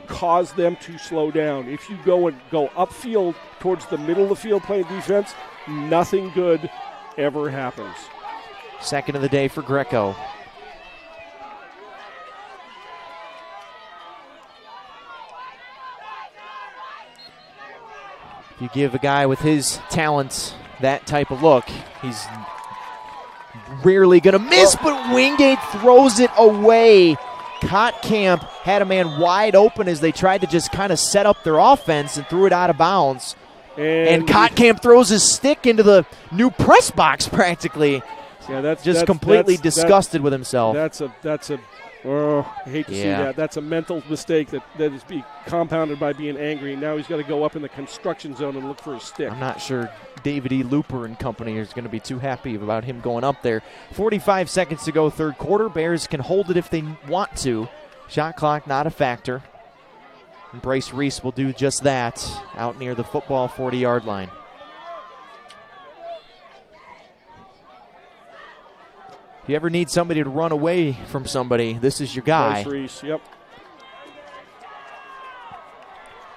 cause them to slow down. If you go upfield towards the middle of the field playing defense, nothing good ever happens. Second of the day for Greco. If you give a guy with his talent that type of look, he's rarely going to miss, but Wingate throws it away. Kotkamp had a man wide open as they tried to just kind of set up their offense and threw it out of bounds. And Kotkamp throws his stick into the new press box practically. Yeah, that's completely disgusted with himself. I hate to see that. That's a mental mistake that is being compounded by being angry. Now he's got to go up in the construction zone and look for a stick. I'm not sure David E. Looper and company is going to be too happy about him going up there. 45 seconds to go, third quarter. Bears can hold it if they want to. Shot clock not a factor. And Bryce Reese will do just that out near the football 40-yard line. If you ever need somebody to run away from somebody, this is your guy. Bryce Reese, yep.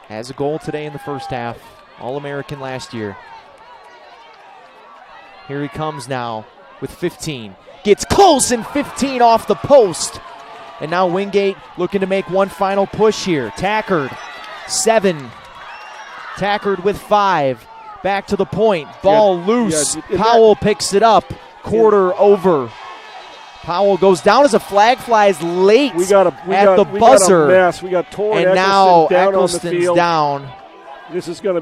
Has a goal today in the first half. All-American last year. Here he comes now with 15. Gets close, and 15 off the post. And now Wingate looking to make one final push here. Tackard, 7. Tackard with 5. Back to the point. Ball loose. Powell picks it up. Quarter over. Powell goes down as a flag flies late at the buzzer. We got a mess. We got torn and Eccleston now down Eccleston's on the field. down. This is going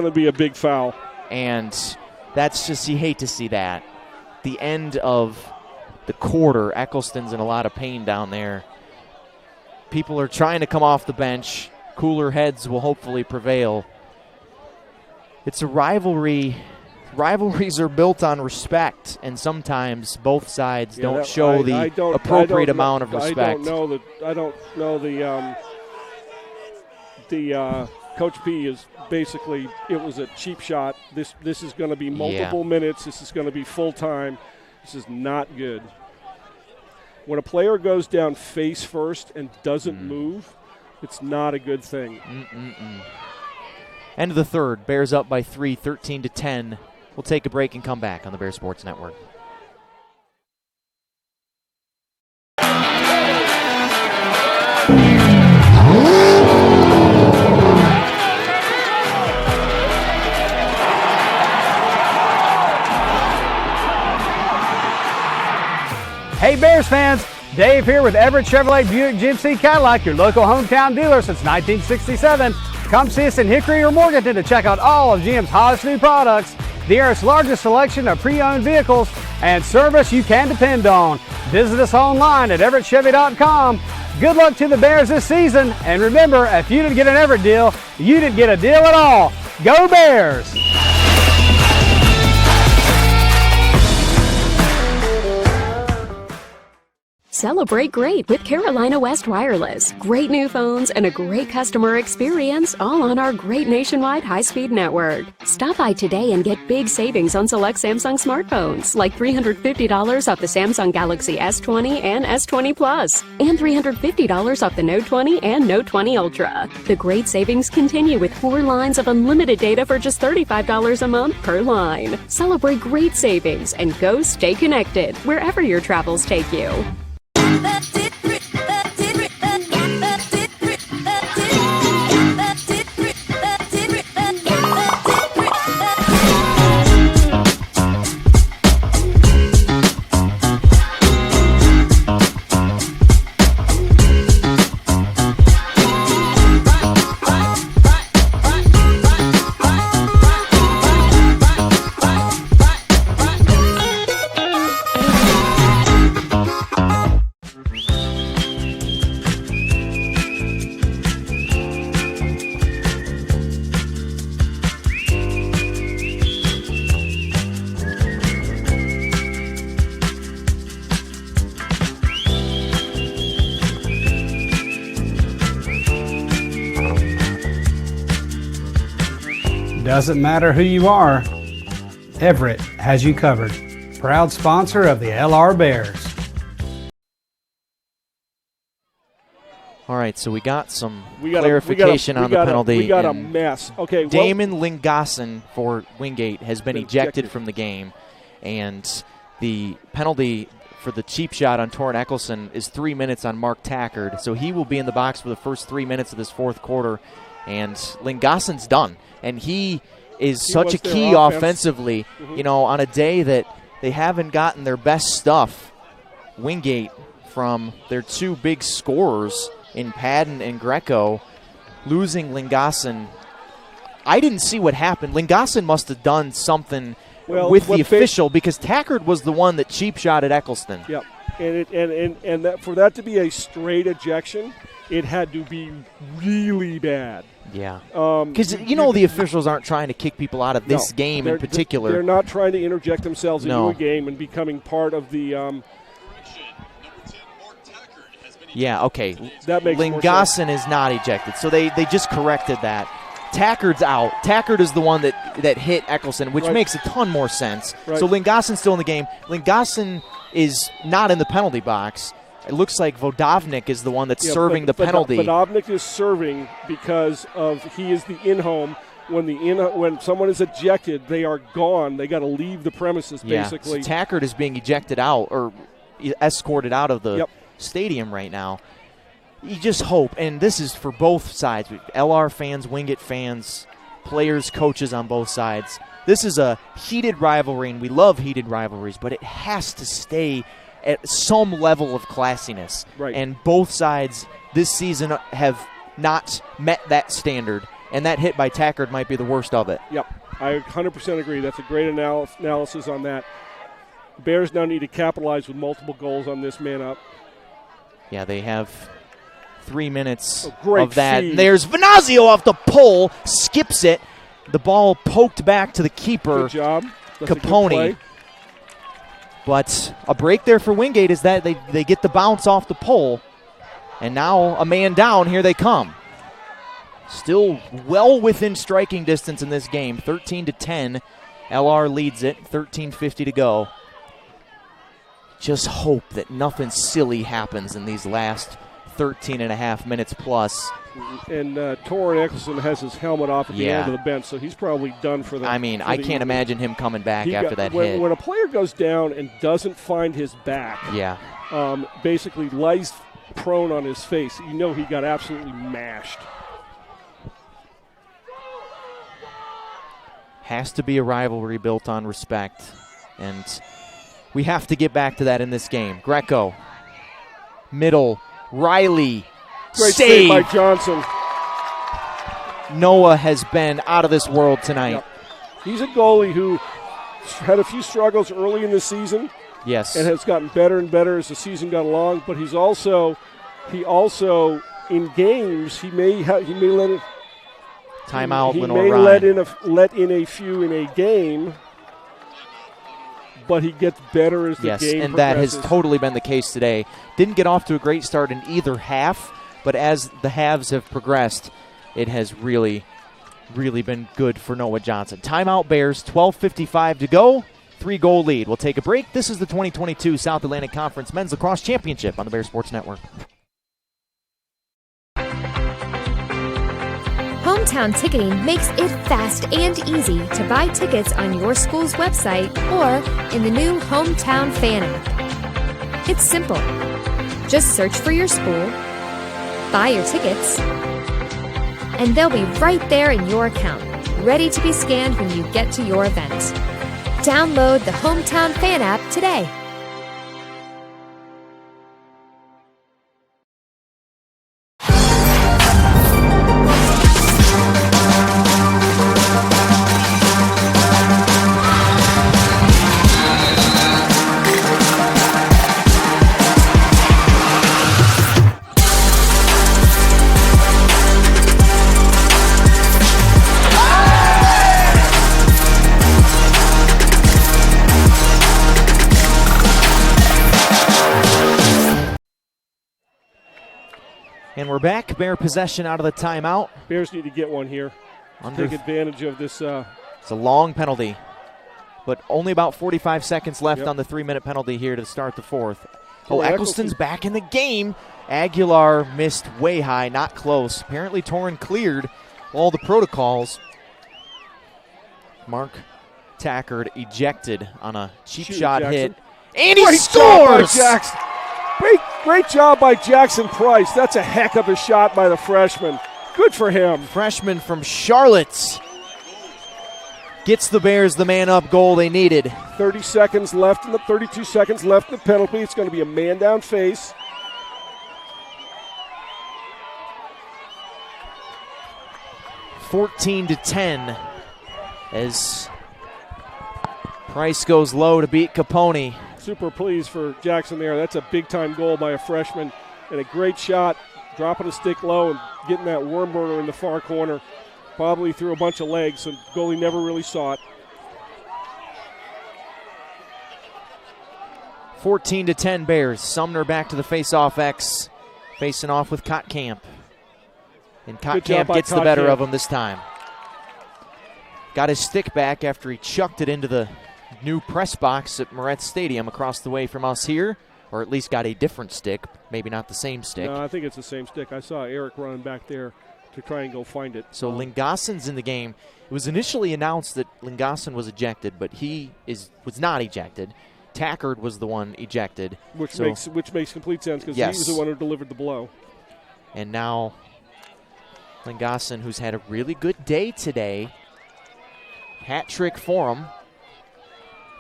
to be a big foul. And that's just, you hate to see that. The end of the quarter, Eccleston's in a lot of pain down there. People are trying to come off the bench. Cooler heads will hopefully prevail. It's a rivalry. Rivalries are built on respect, and sometimes both sides don't show the appropriate amount of respect. I don't know the Coach P is basically, it was a cheap shot. This is going to be multiple minutes. This is going to be full time. This is not good. When a player goes down face first and doesn't move, it's not a good thing. End of the third. Bears up by 3, 13-10. We'll take a break and come back on the Bear Sports Network. Hey Bears fans, Dave here with Everett Chevrolet Buick GMC Cadillac, your local hometown dealer since 1967. Come see us in Hickory or Morganton to check out all of GM's hottest new products, the area's largest selection of pre-owned vehicles, and service you can depend on. Visit us online at everettchevy.com. Good luck to the Bears this season, and remember, if you didn't get an Everett deal, you didn't get a deal at all. Go Bears! Celebrate great with Carolina West Wireless. Great new phones and a great customer experience, all on our great nationwide high-speed network. Stop by today and get big savings on select Samsung smartphones, like $350 off the Samsung Galaxy S20 and S20 Plus, and $350 off the Note 20 and Note 20 Ultra. The great savings continue with 4 lines of unlimited data for just $35 a month per line. Celebrate great savings and go stay connected wherever your travels take you. Doesn't matter who you are, Everett has you covered. Proud sponsor of the LR Bears. All right, so we got some clarification on the penalty. We got a mess. Okay, Damon Lingassen for Wingate has been ejected from the game, and the penalty for the cheap shot on Torrin Eccleston is 3 minutes on Mark Tackard. So he will be in the box for the first 3 minutes of this fourth quarter, and Lingassen's done. And he is such a key offensively, you know, on a day that they haven't gotten their best stuff. Wingate, from their 2 big scorers in Padden and Greco, losing Lingassen. I didn't see what happened. Lingassen must have done something with the official, because Tackard was the one that cheap shot at Eccleston. Yep, and that, for that to be a straight ejection, it had to be really bad. Yeah, because the officials aren't trying to kick people out of this game in particular. They're not trying to interject themselves into a game and becoming part of the. Yeah, okay. That makes Lingassen is not ejected, so they just corrected that. Tackard's out. Tackard is the one that hit Eccleston, which makes a ton more sense. Right. So Lingassen's still in the game. Lingassen is not in the penalty box. It looks like Vodovnik is the one that's serving the penalty. Vodovnik is serving because he is the in-home. When someone is ejected, they are gone. They got to leave the premises, basically. So Tackard is being ejected out or escorted out of the stadium right now. You just hope, and this is for both sides, LR fans, Wingate fans, players, coaches on both sides. This is a heated rivalry, and we love heated rivalries, but it has to stay at some level of classiness. Right. And both sides this season have not met that standard, and that hit by Tackard might be the worst of it. Yep, I 100% agree. That's a great analysis on that. Bears now need to capitalize with multiple goals on this man up. Yeah, they have 3 minutes great of that. feed. There's Venazio off the pole, skips it. The ball poked back to the keeper. Good job. That's Capone. a good play. But a break there for Wingate is that they get the bounce off the pole. And now a man down, here they come. Still well within striking distance in this game, 13-10. LR leads it, 13:50 to go. Just hope that nothing silly happens in these last 13 and a half minutes plus. And Torrin Eccleston has his helmet off at the end of the bench, so he's probably done for the. I mean, I can't imagine him coming back after that hit. When a player goes down and doesn't find his back, basically lies prone on his face. You know he got absolutely mashed. Has to be a rivalry built on respect, and we have to get back to that in this game. Greco, middle, Riley, Great save by Johnson. Noah has been out of this world tonight. Yep. He's a goalie who had a few struggles early in the season. Yes. And has gotten better and better as the season got along. But he also in games he may let it. Timeout. He Lenoir-Rhyne. may let in a few in a game, but he gets better as the game and progresses. that has totally been the case today. Didn't get off to a great start in either half, but as the halves have progressed, it has really, really been good for Noah Johnson. Timeout Bears, 12:55 to go. 3-goal lead. We'll take a break. This is the 2022 South Atlantic Conference Men's Lacrosse Championship on the Bear Sports Network. Hometown ticketing makes it fast and easy to buy tickets on your school's website or in the new Hometown Fan app. It's simple. Just search for your school, buy your tickets, and they'll be right there in your account, ready to be scanned when you get to your event. Download the Hometown Fan app today. And we're back. Bear possession out of the timeout. Bears need to get one here. Take advantage of this. It's a long penalty, but only about 45 seconds left on the 3-minute penalty here to start the fourth. Eccleston's back in the game. Aguilar missed way high, not close. Apparently Torrin cleared all the protocols. Mark Tackard ejected on a cheap shot hit. And he scores! Great job by Jackson Price. That's a heck of a shot by the freshman. Good for him. Freshman from Charlotte gets the Bears the man-up goal they needed. 32 seconds left in the penalty. It's going to be a man-down face. (14-10) as Price goes low to beat Capone. Super pleased for Jackson there. That's a big-time goal by a freshman and a great shot, dropping a stick low and getting that worm burner in the far corner, probably through a bunch of legs, and goalie never really saw it. 14-10 Bears. Sumner back to the face-off X, facing off with Kottkamp. And Kottkamp gets the better of him this time. Got his stick back after he chucked it into the new press box at Moretz Stadium across the way from us here, or at least got a different stick, maybe not the same stick. No, I think it's the same stick. I saw Eric running back there to try and go find it. So Lingassen's in the game. It was initially announced that Lingassen was ejected, but he was not ejected. Tackard was the one ejected. Which makes complete sense because he was the one who delivered the blow. And now Lingassen, who's had a really good day today, hat trick for him.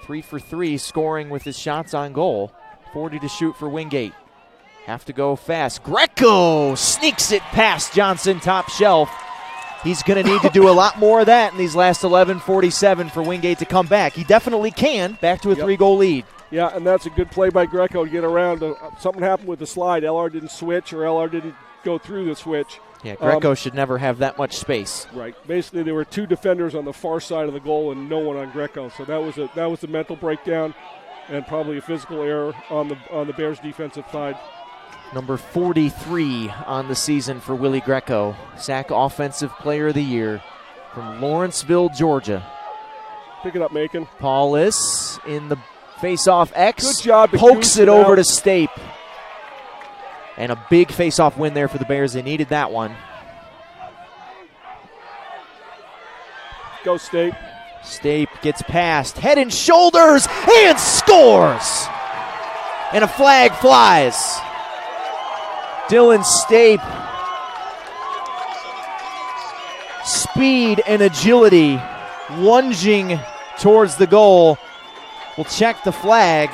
3 for 3, scoring with his shots on goal. 40 to shoot for Wingate. Have to go fast. Greco sneaks it past Johnson, top shelf. He's going to need to do a lot more of that in these last 11:47 for Wingate to come back. He definitely can, back to a 3-goal lead. Yeah, and that's a good play by Greco to get around. Something happened with the slide. LR didn't switch, or LR didn't go through the switch. Yeah, Greco should never have that much space. Right. Basically, there were 2 defenders on the far side of the goal and no one on Greco. So that was a mental breakdown and probably a physical error on the Bears' defensive side. Number 43 on the season for Willie Greco, SAC Offensive Player of the Year from Lawrenceville, Georgia. Pick it up, Macon. Paulus in the face-off X. Good job. Pokes it over to Stape. And a big face-off win there for the Bears. They needed that one. Go Stape. Stape gets past, head and shoulders, and scores! And a flag flies. Dylan Stape. Speed and agility, lunging towards the goal. We'll check the flag.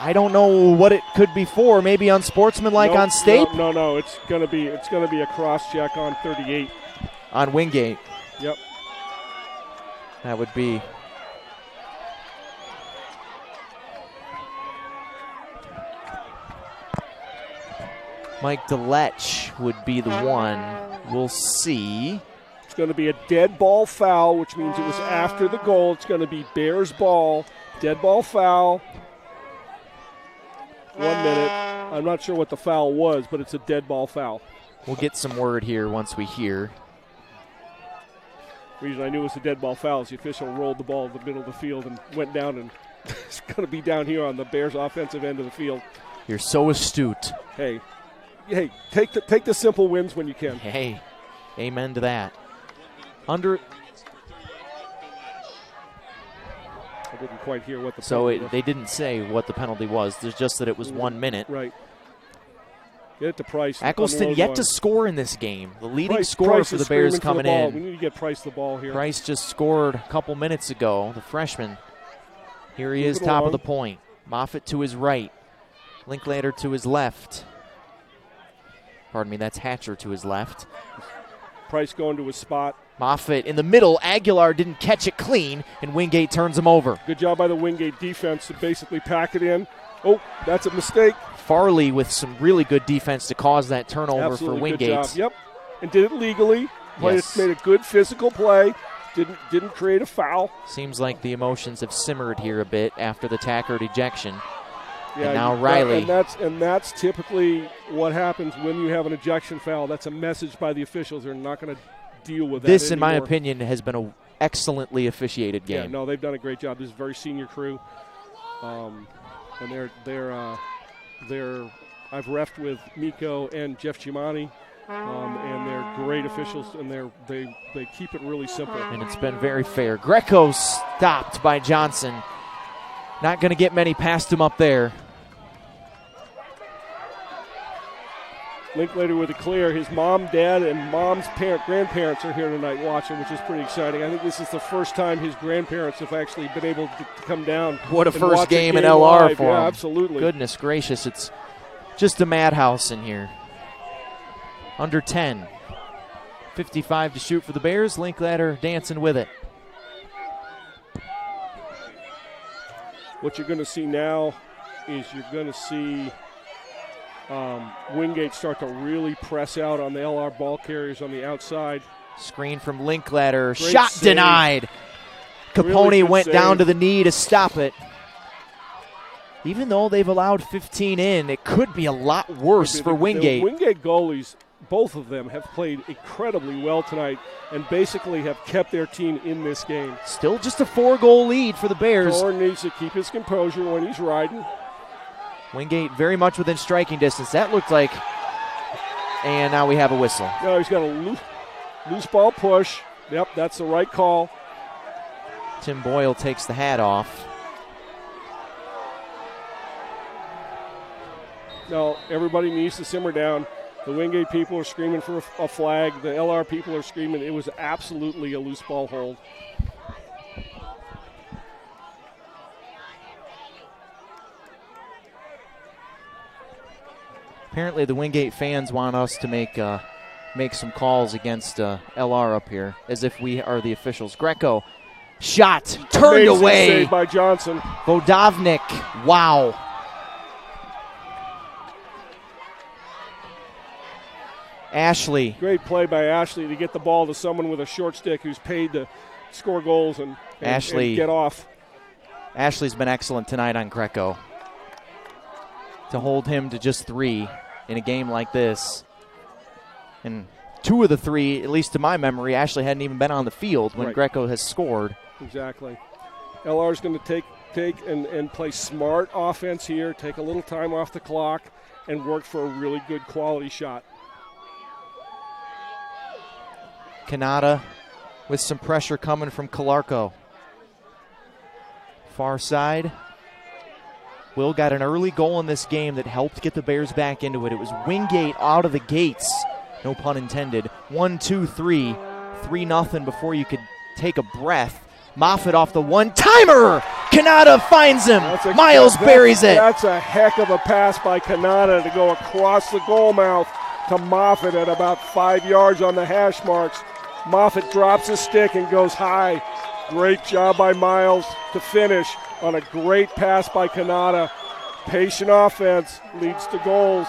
I don't know what it could be for. Maybe unsportsmanlike on Stape? No. It's gonna be a cross check on 38. On Wingate. Yep. That would be. Mike DeLetch would be the one. We'll see. It's going to be a dead ball foul, which means it was after the goal. It's going to be Bears ball, dead ball foul. 1 minute. I'm not sure what the foul was, but it's a dead ball foul. We'll get some word here once we hear. The reason I knew it was a dead ball foul is the official rolled the ball in the middle of the field and went down, and it's going to be down here on the Bears' offensive end of the field. You're so astute. Hey, take the simple wins when you can. Hey, amen to that. I didn't quite hear what the penalty was. They didn't say what the penalty was. There's just that it was 1 minute. Right. Get it to Price. Eccleston yet to score in this game. The leading scorer for the Bears coming in. We need to get Price the ball here. Price just scored a couple minutes ago, the freshman. Here he is, top of the point. Moffitt to his right. Linklater to his left. Pardon me, that's Hatcher to his left. Price going to his spot. Moffitt in the middle. Aguilar didn't catch it clean, and Wingate turns him over. Good job by the Wingate defense to basically pack it in. Oh, that's a mistake. Farley with some really good defense to cause that turnover Absolutely for Wingate. Good job. Yep, and did it legally. Yes. Made a good physical play. Didn't create a foul. Seems like the emotions have simmered here a bit after the Tackard ejection. Yeah, and now Riley. And that's typically what happens when you have an ejection foul. That's a message by the officials. They're not going to deal with that This, anymore. in my opinion, has been an excellently officiated game. Yeah, no, they've done a great job. This is a very senior crew, and I've refed with Miko and Jeff Chimani, and they're great officials, and they keep it really simple. And it's been very fair. Greco stopped by Johnson. Not going to get many past him up there. Linklater with a clear. His mom, dad, and mom's grandparents are here tonight watching, which is pretty exciting. I think this is the first time his grandparents have actually been able to come down. What a first game in LR live. for him. Yeah, absolutely. Goodness gracious, it's just a madhouse in here. Under 10. 55 to shoot for the Bears. Linklater dancing with it. What you're going to see now is you're going to see Wingate start to really press out on the LR ball carriers on the outside. Screen from Linklater. Great Shot save. Denied. Capone Really went save. down to the knee to stop it. Even though they've allowed 15 in, it could be a lot worse for Wingate. The Wingate goalies, both of them, have played incredibly well tonight and basically have kept their team in this game. Still just a 4-goal lead for the Bears. Thorne needs to keep his composure when he's riding. Wingate very much within striking distance. That looked like, and now we have a whistle. No, he's got a loose ball push. Yep, that's the right call. Tim Boyle takes the hat off. No, everybody needs to simmer down. The Wingate people are screaming for a flag. The LR people are screaming. It was absolutely a loose ball hold. Apparently the Wingate fans want us to make some calls against LR up here, as if we are the officials. Greco, shot, turned Amazing away. save by Johnson. Vodovnik, wow. Ashley. Great play by Ashley to get the ball to someone with a short stick who's paid to score goals and get off. Ashley's been excellent tonight on Greco. To hold him to just 3 in a game like this. And 2 of the 3, at least to my memory, Ashley hadn't even been on the field when Greco has scored. Exactly. LR's going to take and play smart offense here, take a little time off the clock, and work for a really good quality shot. Kanata with some pressure coming from Calarco. Far side. Will got an early goal in this game that helped get the Bears back into it. It was Wingate out of the gates, no pun intended. 1, 2, 3, 3-0 before you could take a breath. Moffitt off the one-timer. Kanata finds him. Miles buries it. That's a heck of a pass by Kanata to go across the goal mouth to Moffitt at about 5 yards on the hash marks. Moffitt drops his stick and goes high. Great job by Miles to finish on a great pass by Kanata. Patient offense leads to goals.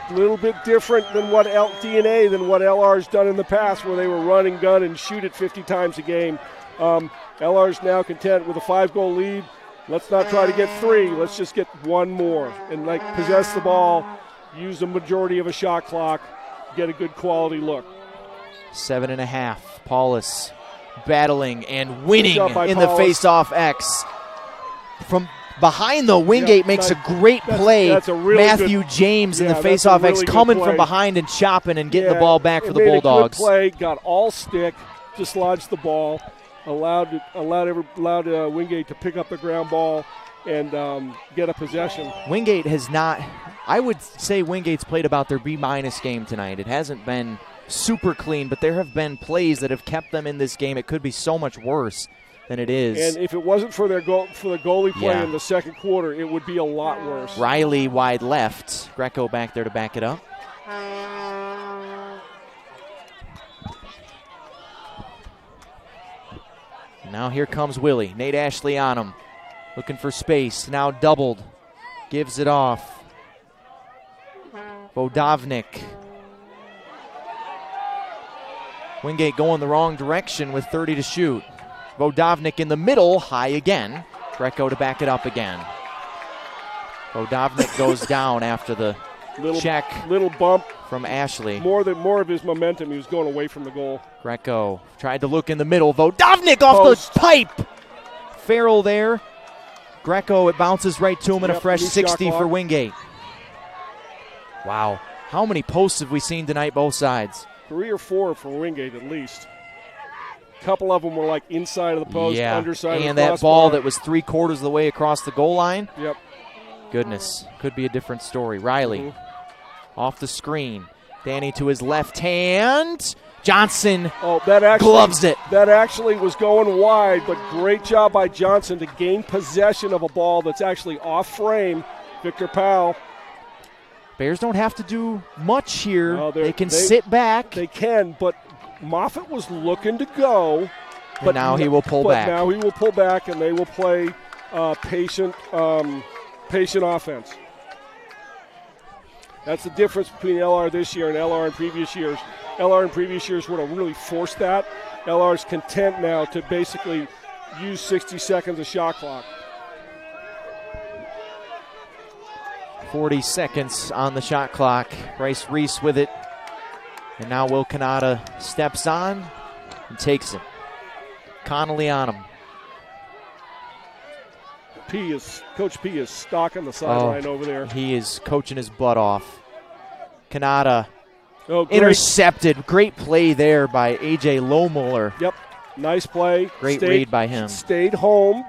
A little bit different than what DNA than what LR's done in the past, where they were run and gun and shoot it 50 times a game. LR's now content with a 5-goal lead. Let's not try to get 3. Let's just get 1 more and possess the ball, use the majority of a shot clock, get a good quality look. 7.5. Paulus battling and winning in the face-off X. From behind, though, Wingate makes a great play. That's a really Matthew James in the face-off X coming from behind and chopping and getting the ball back for the Bulldogs. Good play, got all stick, dislodged the ball, allowed Wingate to pick up the ground ball and get a possession. Wingate has not, I would say Wingate's played about their B- game tonight. It hasn't been super clean, but there have been plays that have kept them in this game. It could be so much worse than it is. And if it wasn't for the goalie play in the second quarter, it would be a lot worse. Riley wide left. Greco back there to back it up. Now here comes Willie. Nate Ashley on him. Looking for space. Now doubled. Gives it off. Vodovnik. Wingate going the wrong direction with 30 to shoot. Vodovnik in the middle, high again. Greco to back it up again. Vodovnik goes down after the check. Little bump from Ashley. More of his momentum. He was going away from the goal. Greco tried to look in the middle. Vodovnik off the pipe. Farrell there. Greco, it bounces right to him, and a fresh 60 for Wingate. Wow. How many posts have we seen tonight, both sides? 3 or 4 for Wingate at least. A couple of them were like inside of the post, underside of the crossbar. And that ball that was 3/4 of the way across the goal line. Yep. Goodness, could be a different story. Riley off the screen. Danny to his left hand. Johnson gloves it. That actually was going wide, but great job by Johnson to gain possession of a ball that's actually off frame. Victor Powell. Bears don't have to do much here. They can sit back. They can, but Moffitt was looking to go. But now he will pull back. Now he will pull back, and they will play patient offense. That's the difference between LR this year and LR in previous years. LR in previous years would have really forced that. LR is content now to basically use 60 seconds of shot clock. 40 seconds on the shot clock. Bryce Reese with it. And now Will Kanata steps on and takes it. Connolly on him. Coach P is stalking the sideline over there. He is coaching his butt off. Kanata intercepted. Great play there by A.J. Lohmuller. Yep, nice play. Great read by him. Stayed home,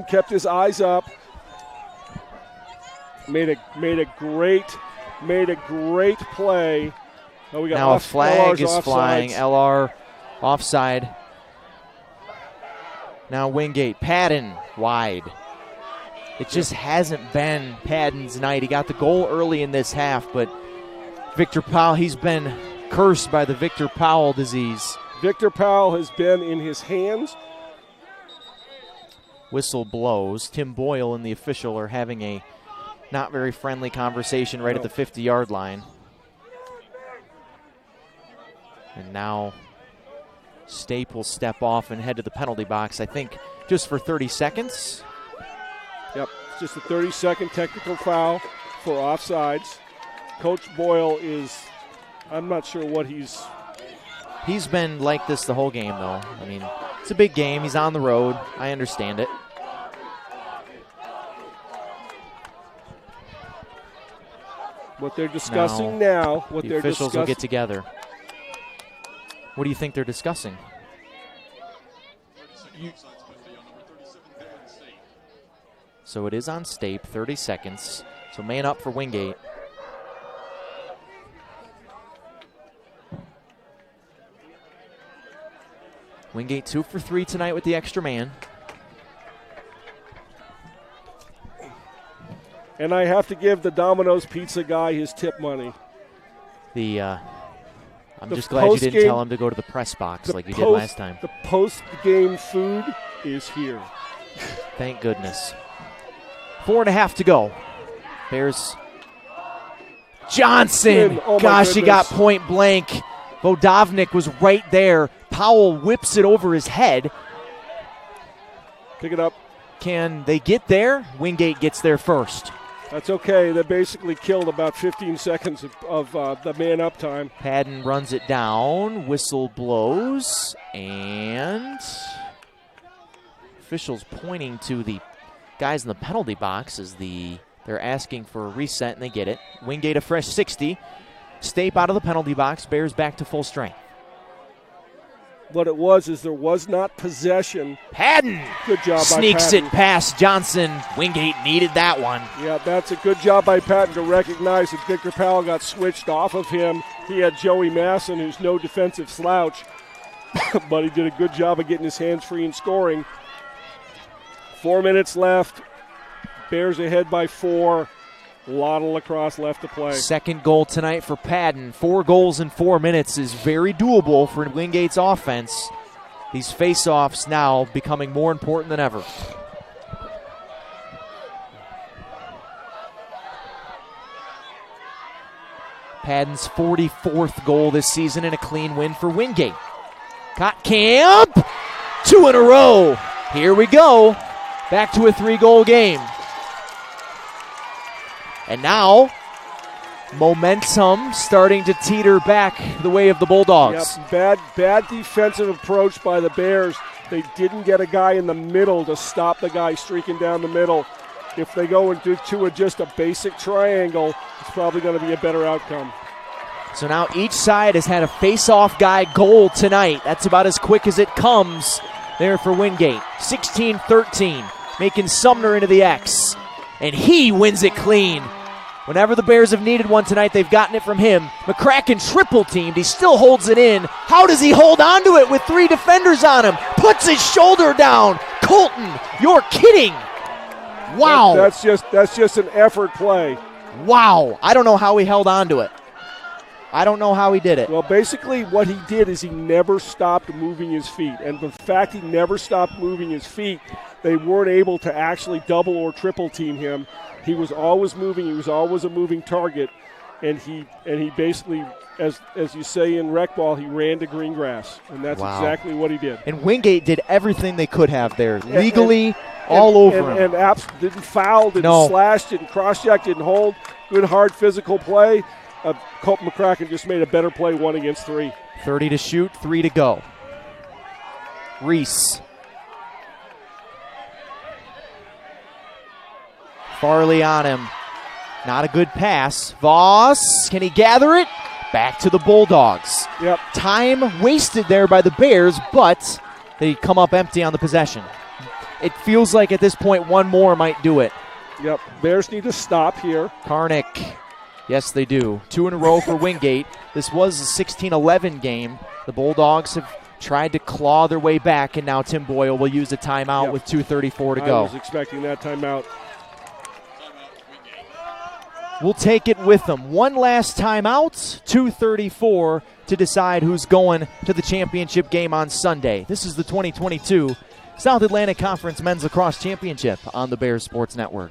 kept his eyes up. Made a great play. Oh, we got now a flag is flying. LR offside. Now Wingate. Padden wide. It just hasn't been Padden's night. He got the goal early in this half, but Victor Powell, he's been cursed by the Victor Powell disease. Victor Powell has been in his hands. Whistle blows. Tim Boyle and the official are having a not very friendly conversation right at the 50-yard line. And now Stape will step off and head to the penalty box, I think, just for 30 seconds. Yep, it's just a 30-second technical foul for offsides. Coach Boyle is, I'm not sure what he's... He's been like this the whole game, though. I mean, it's a big game. He's on the road. I understand it. What they're discussing now, the officials will get together. What do you think they're discussing? So it is on Stape, 30 seconds. So man up for Wingate. Wingate 2 for 3 tonight with the extra man. And I have to give the Domino's Pizza guy his tip money. I'm just glad you didn't tell him to go to the press box like you did last time. The post-game food is here. Thank goodness. 4.5 to go. Bears. Johnson. Oh gosh, he got point blank. Vodovnik was right there. Powell whips it over his head. Pick it up. Can they get there? Wingate gets there first. That's okay. They basically killed about 15 seconds of the man-up time. Padden runs it down. Whistle blows. And officials pointing to the guys in the penalty box as they're asking for a reset, and they get it. Wingate a fresh 60. Stape out of the penalty box. Bears back to full strength. What it was is there was not possession. Padden. Good job Sneaks by Padden. it past Johnson. Wingate needed that one. Yeah, that's a good job by Padden to recognize that Victor Powell got switched off of him. He had Joey Masson, who's no defensive slouch, but he did a good job of getting his hands free and scoring. 4 minutes left. Bears ahead by 4. A lot of lacrosse left to play. Second goal tonight for Padden. 4 goals in 4 minutes is very doable for Wingate's offense. These face-offs now becoming more important than ever. Padden's 44th goal this season and a clean win for Wingate. Camp, 2 in a row. Here we go. Back to a 3-goal game. And now, momentum starting to teeter back the way of the Bulldogs. Yep, bad defensive approach by the Bears. They didn't get a guy in the middle to stop the guy streaking down the middle. If they go and do just a basic triangle, it's probably going to be a better outcome. So now each side has had a face-off guy goal tonight. That's about as quick as it comes there for Wingate. 16-13, making Sumner into the X. And he wins it clean. Whenever the Bears have needed one tonight, they've gotten it from him. McCracken triple-teamed. He still holds it in. How does he hold on to it with 3 defenders on him? Puts his shoulder down. Colton, you're kidding. Wow. That's just an effort play. Wow. I don't know how he held on to it. I don't know how he did it. Well, basically what he did is he never stopped moving his feet. And the fact he never stopped moving his feet, they weren't able to actually double or triple team him. He was always moving. He was always a moving target. And he basically, as you say in rec ball, he ran to green grass. And that's exactly what he did. And Wingate did everything they could have there. Legally, all over him. And Apps didn't foul, didn't slash, didn't cross-check, didn't hold. Good, hard physical play. Colton McCracken just made a better play 1 against 3. 30 to shoot, 3 to go. Reese. Farley on him. Not a good pass. Voss, can he gather it? Back to the Bulldogs. Yep. Time wasted there by the Bears, but they come up empty on the possession. It feels like at this point one more might do it. Yep. Bears need to stop here. Karnick. Yes, they do. 2 in a row for Wingate. This was a 16-11 game. The Bulldogs have tried to claw their way back, and now Tim Boyle will use a timeout with 2:34 to go. I was expecting that timeout. We'll take it with them. One last timeout, 2:34 to decide who's going to the championship game on Sunday. This is the 2022 South Atlantic Conference Men's Lacrosse Championship on the Bears Sports Network.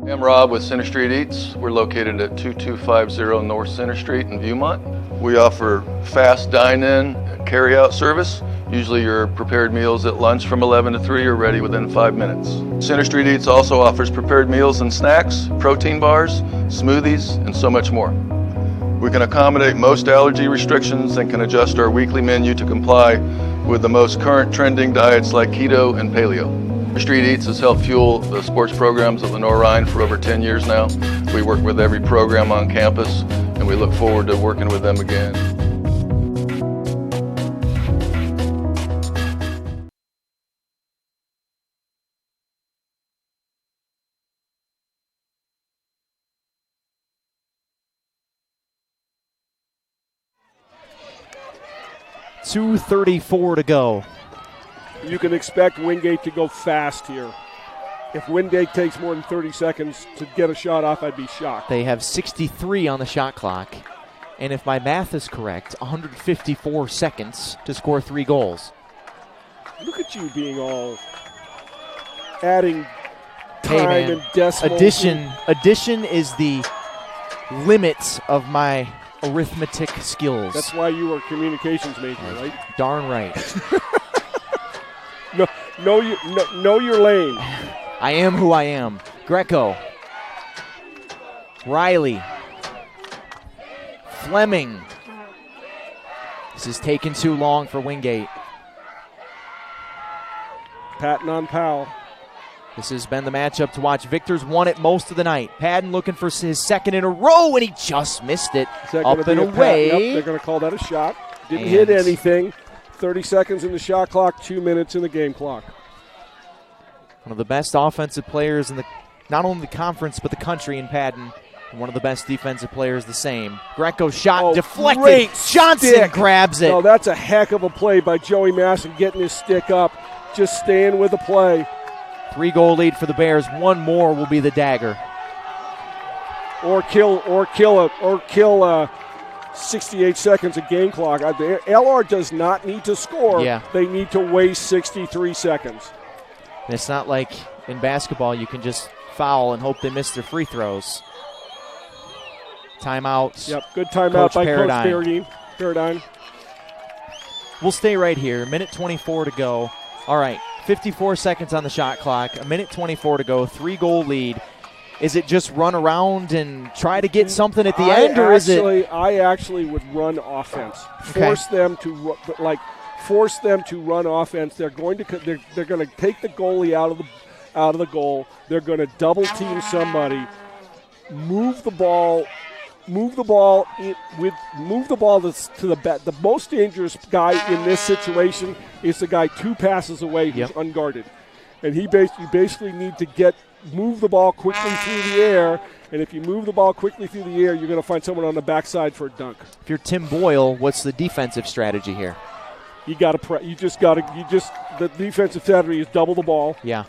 I'm Rob with Center Street Eats. We're located at 2250 North Center Street in Viewmont. We offer fast dine-in and carry-out service. Usually your prepared meals at lunch from 11 to 3 are ready within 5 minutes. Center Street Eats also offers prepared meals and snacks, protein bars, smoothies, and so much more. We can accommodate most allergy restrictions and can adjust our weekly menu to comply with the most current trending diets like keto and paleo. Street Eats has helped fuel the sports programs at Lenoir-Rhyne for over 10 years now. We work with every program on campus, and we look forward to working with them again. 2:34 to go. You can expect Wingate to go fast here. If Wingate takes more than 30 seconds to get a shot off, I'd be shocked. They have 63 on the shot clock. And if my math is correct, 154 seconds to score 3 goals. Look at you being all adding time and decimals. Addition is the limit of my arithmetic skills. That's why you were a communications major, right? Darn right. Know your lane. I am who I am. Greco. Riley. Fleming. This is taking too long for Wingate. Patton on Powell. This has been the matchup to watch. Victor's won it most of the night. Patton looking for his second in a row, and he just missed it. Up and away. Yep, they're going to call that a shot. Didn't hit anything. 30 seconds in the shot clock, 2 minutes in the game clock. One of the best offensive players in not only the conference but the country in Patton. And one of the best defensive players the same. Greco shot deflected. Johnson grabs it. No, that's a heck of a play by Joey Masson getting his stick up, just staying with the play. 3-goal lead for the Bears. One more will be the dagger. Or kill 68 seconds of game clock. The LR does not need to score. Yeah. They need to waste 63 seconds. And it's not like in basketball you can just foul and hope they miss their free throws. Timeout. Yep, good timeout by Coach Paradine. We'll stay right here. 1:24 to go. All right, 54 seconds on the shot clock. 1:24 to go. 3-goal lead. Is it just run around and try to get something at the end, or is it? I actually would run offense. Force them to run offense. They're going to take the goalie out of the goal. They're going to double team somebody. Move the ball to the bat. The most dangerous guy in this situation is the guy 2 passes away who's unguarded, and you basically need to move the ball quickly through the air. And if you move the ball quickly through the air, you're going to find someone on the backside for a dunk. If you're Tim Boyle, what's the defensive strategy here? The defensive strategy is double the ball. Yeah.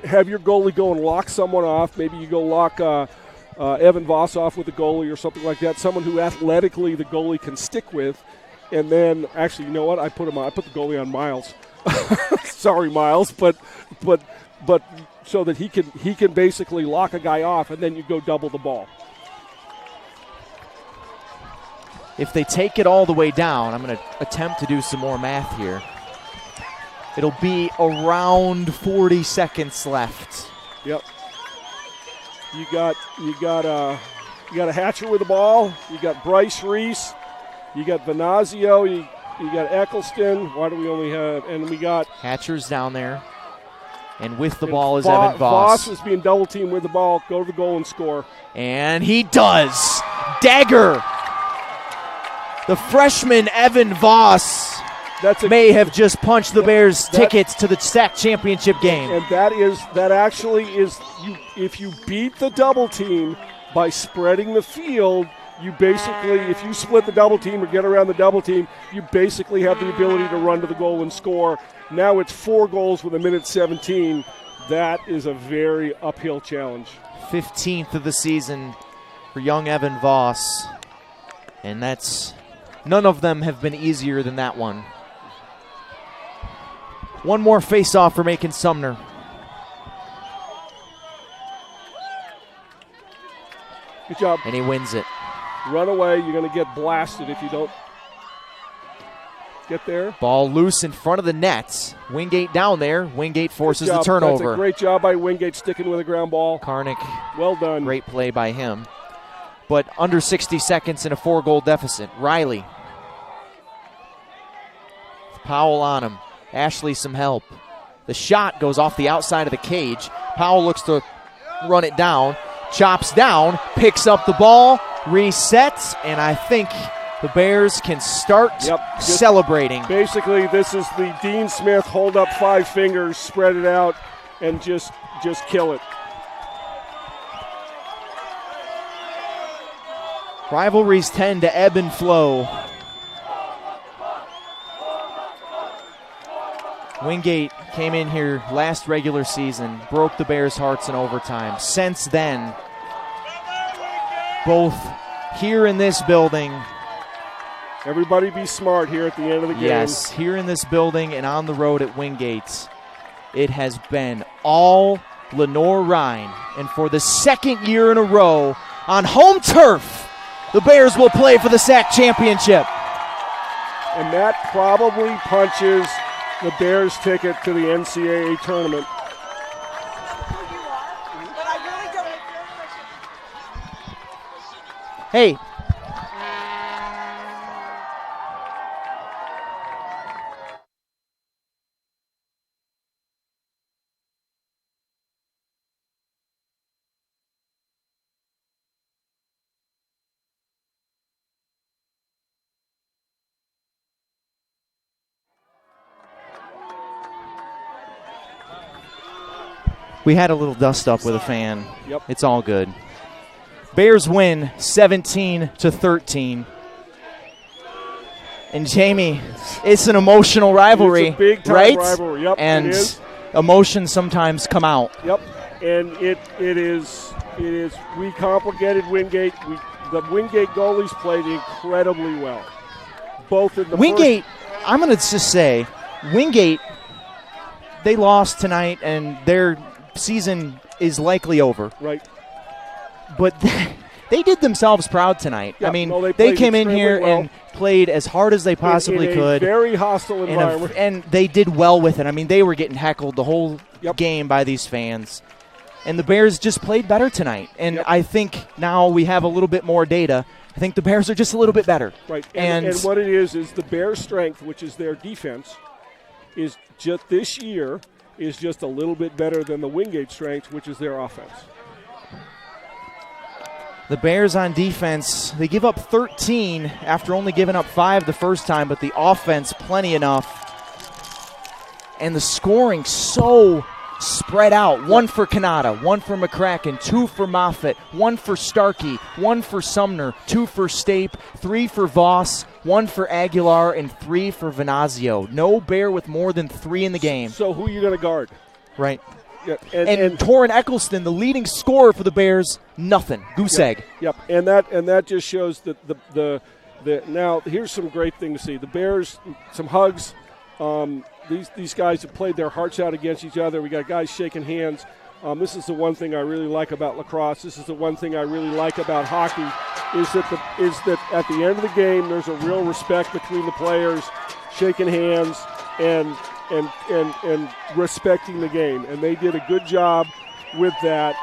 Have your goalie go and lock someone off. Maybe you go lock Evan Voss off with the goalie or something like that. Someone who athletically the goalie can stick with. And then, actually, you know what? I put the goalie on Miles. Sorry, Miles, but so that he can basically lock a guy off, and then you go double the ball. If they take it all the way down, I'm going to attempt to do some more math here. It'll be around 40 seconds left. Yep. You got a Hatcher with the ball. You got Bryce Reese. You got Venazio. You got Eccleston. Why do we only have? And we got Hatcher's down there. And with the ball is Evan Voss. Voss is being double teamed with the ball. Go to the goal and score. And he does. Dagger. The freshman Evan Voss may have just punched the Bears' tickets to the SAC championship game. And that actually is, if you beat the double team by spreading the field, you basically, if you split the double team or get around the double team, you basically have the ability to run to the goal and score. Now it's 4 goals with 1:17. That is a very uphill challenge. 15th of the season for young Evan Voss. And none of them have been easier than that one. One more face-off for Macon Sumner. Good job. And he wins it. Run away. You're going to get blasted if you don't get there. Ball loose in front of the net. Wingate down there. Wingate forces the turnover. That's a great job by Wingate sticking with a ground ball. Karnick. Well done. Great play by him. But under 60 seconds in a 4-goal deficit. Riley. Powell on him. Ashley some help. The shot goes off the outside of the cage. Powell looks to run it down. Chops down. Picks up the ball. Resets. And I think the Bears can start celebrating. Basically, this is the Dean Smith hold up 5 fingers, spread it out, and just kill it. Rivalries tend to ebb and flow. Wingate came in here last regular season, broke the Bears' hearts in overtime. Since then, both here in this building. Everybody be smart here at the end of the game. Yes, here in this building and on the road at Wingate, it has been all Lenoir-Rhyne. And for the second year in a row, on home turf, the Bears will play for the SAC championship. And that probably punches the Bears' ticket to the NCAA tournament. Hey. We had a little dust up with a fan. Yep. It's all good. Bears win 17-13. And Jamie, it's an emotional rivalry, it's a big-time right? rivalry. Yep, and it is. Emotions sometimes come out. Yep, and it is. We complicated Wingate. The Wingate goalies played incredibly well. Both in the Wingate, I'm going to just say, Wingate, they lost tonight, and their season is likely over. Right. But they did themselves proud tonight. Yeah, I mean, no, they came in here well. and played as hard as they possibly in could. A very hostile environment. And they did well with it. I mean, they were getting heckled the whole game by these fans. And the Bears just played better tonight. And I think now we have a little bit more data. I think the Bears are just a little bit better. Right. And what it is the Bears' strength, which is their defense, is just this year is just a little bit better than the Wingate strength, which is their offense. The Bears on defense, they give up 13 after only giving up 5 the first time, but the offense plenty enough. And the scoring so spread out. 1 for Kanata, 1 for McCracken, 2 for Moffitt, 1 for Starkey, 1 for Sumner, 2 for Stape, 3 for Voss, 1 for Aguilar, and 3 for Venazio. No Bear with more than 3 in the game. So who are you going to guard? Right. Yeah, and Torrin Eccleston, the leading scorer for the Bears, nothing. Goose egg. Yep. And that just shows that the now here's some great thing to see. The Bears, some hugs. These guys have played their hearts out against each other. We got guys shaking hands. This is the one thing I really like about lacrosse. This is the one thing I really like about hockey is that at the end of the game there's a real respect between the players, shaking hands and respecting the game. And they did a good job with that.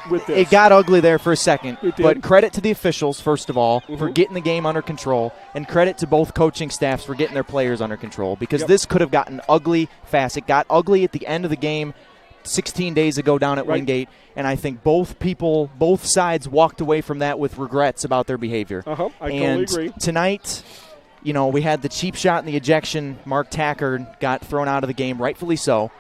With this. It got ugly there for a second, It did. but credit to the officials, first of all, for getting the game under control, and credit to both coaching staffs for getting their players under control, because this could have gotten ugly fast. It got ugly at the end of the game 16 days ago down at Wingate, and I think both sides walked away from that with regrets about their behavior. I and totally agree. Tonight, we had the cheap shot in the ejection. Mark Tackard got thrown out of the game, rightfully so,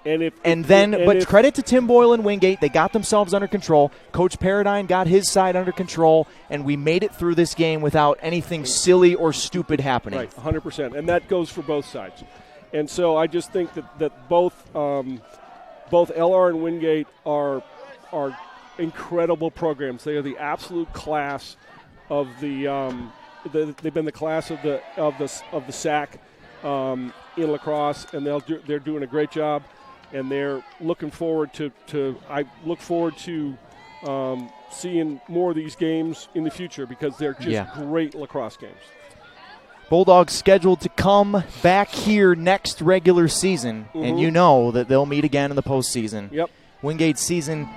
but credit to Tim Boyle and Wingate. They got themselves under control. Coach Paradine got his side under control, and we made it through this game without anything silly or stupid happening. Right, 100%. And that goes for both sides. And so I just think that both LR and Wingate are incredible programs. They are the absolute class of they've been the class of the SAC in lacrosse, and they're doing a great job. And they're looking forward I look forward to seeing more of these games in the future because they're just great lacrosse games. Bulldogs scheduled to come back here next regular season, and you know that they'll meet again in the postseason. Yep. Wingate season,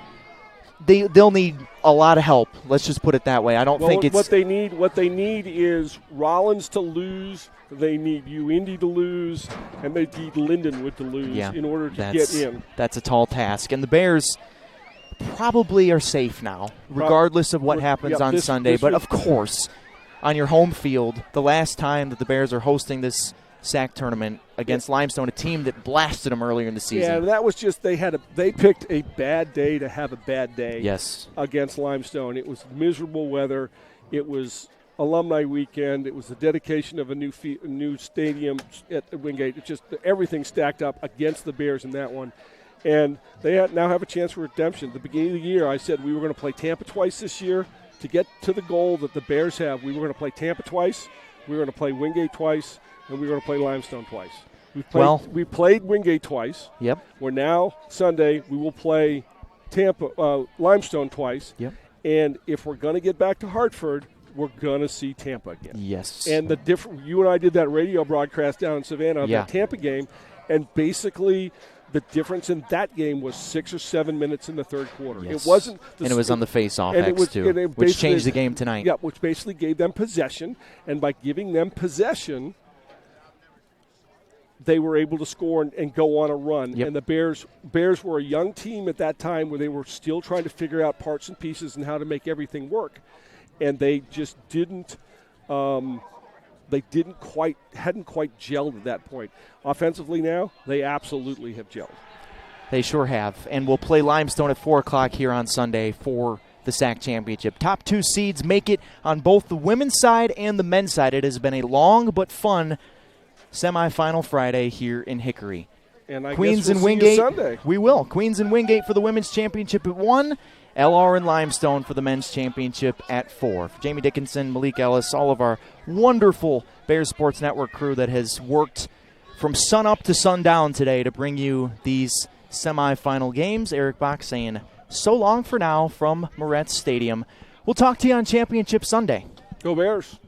they'll need a lot of help. Let's just put it that way. I don't think it's what they need. What they need is Rollins to lose. They need UIndy to lose, and they need Lindenwood to lose in order to get in. That's a tall task. And the Bears probably are safe now, regardless of what happens on Sunday. But, of course, on your home field, the last time that the Bears are hosting this SAC tournament against Limestone, a team that blasted them earlier in the season. Yeah, that was just they picked a bad day to have a bad day against Limestone. It was miserable weather. It was alumni weekend. It was the dedication of a new stadium at Wingate. It's just everything stacked up against the Bears in that one. And they now have a chance for redemption. At the beginning of the year, I said we were going to play Tampa twice this year. To get to the goal that the Bears have, we were going to play Tampa twice, we were going to play Wingate twice, and we were going to play Limestone twice. We played Wingate twice. Yep. We're now, Sunday, we will play Limestone twice. Yep. And if we're going to get back to Hartford, we're going to see Tampa again. Yes. And you and I did that radio broadcast down in Savannah of that Tampa game, and basically the difference in that game was 6 or 7 minutes in the third quarter. Yes. It wasn't, and it was on the face-off X too, which changed the game tonight. Yeah, which basically gave them possession, and by giving them possession, they were able to score and go on a run. Yep. And the Bears were a young team at that time where they were still trying to figure out parts and pieces and how to make everything work, and they just hadn't quite gelled at that point. Offensively now, they absolutely have gelled. They sure have. And we'll play Limestone at 4 o'clock here on Sunday for the SAC championship. Top 2 seeds make it on both the women's side and the men's side. It has been a long but fun semifinal Friday here in Hickory. And I Queens guess we'll and see you Wingate. Sunday. We will. Queens and Wingate for the women's championship at 1. LR and Limestone for the men's championship at 4. For Jamie Dickinson, Malik Ellis, all of our wonderful Bears Sports Network crew that has worked from sun up to sundown today to bring you these semifinal games. Eric Bach saying so long for now from Moretz Stadium. We'll talk to you on Championship Sunday. Go Bears.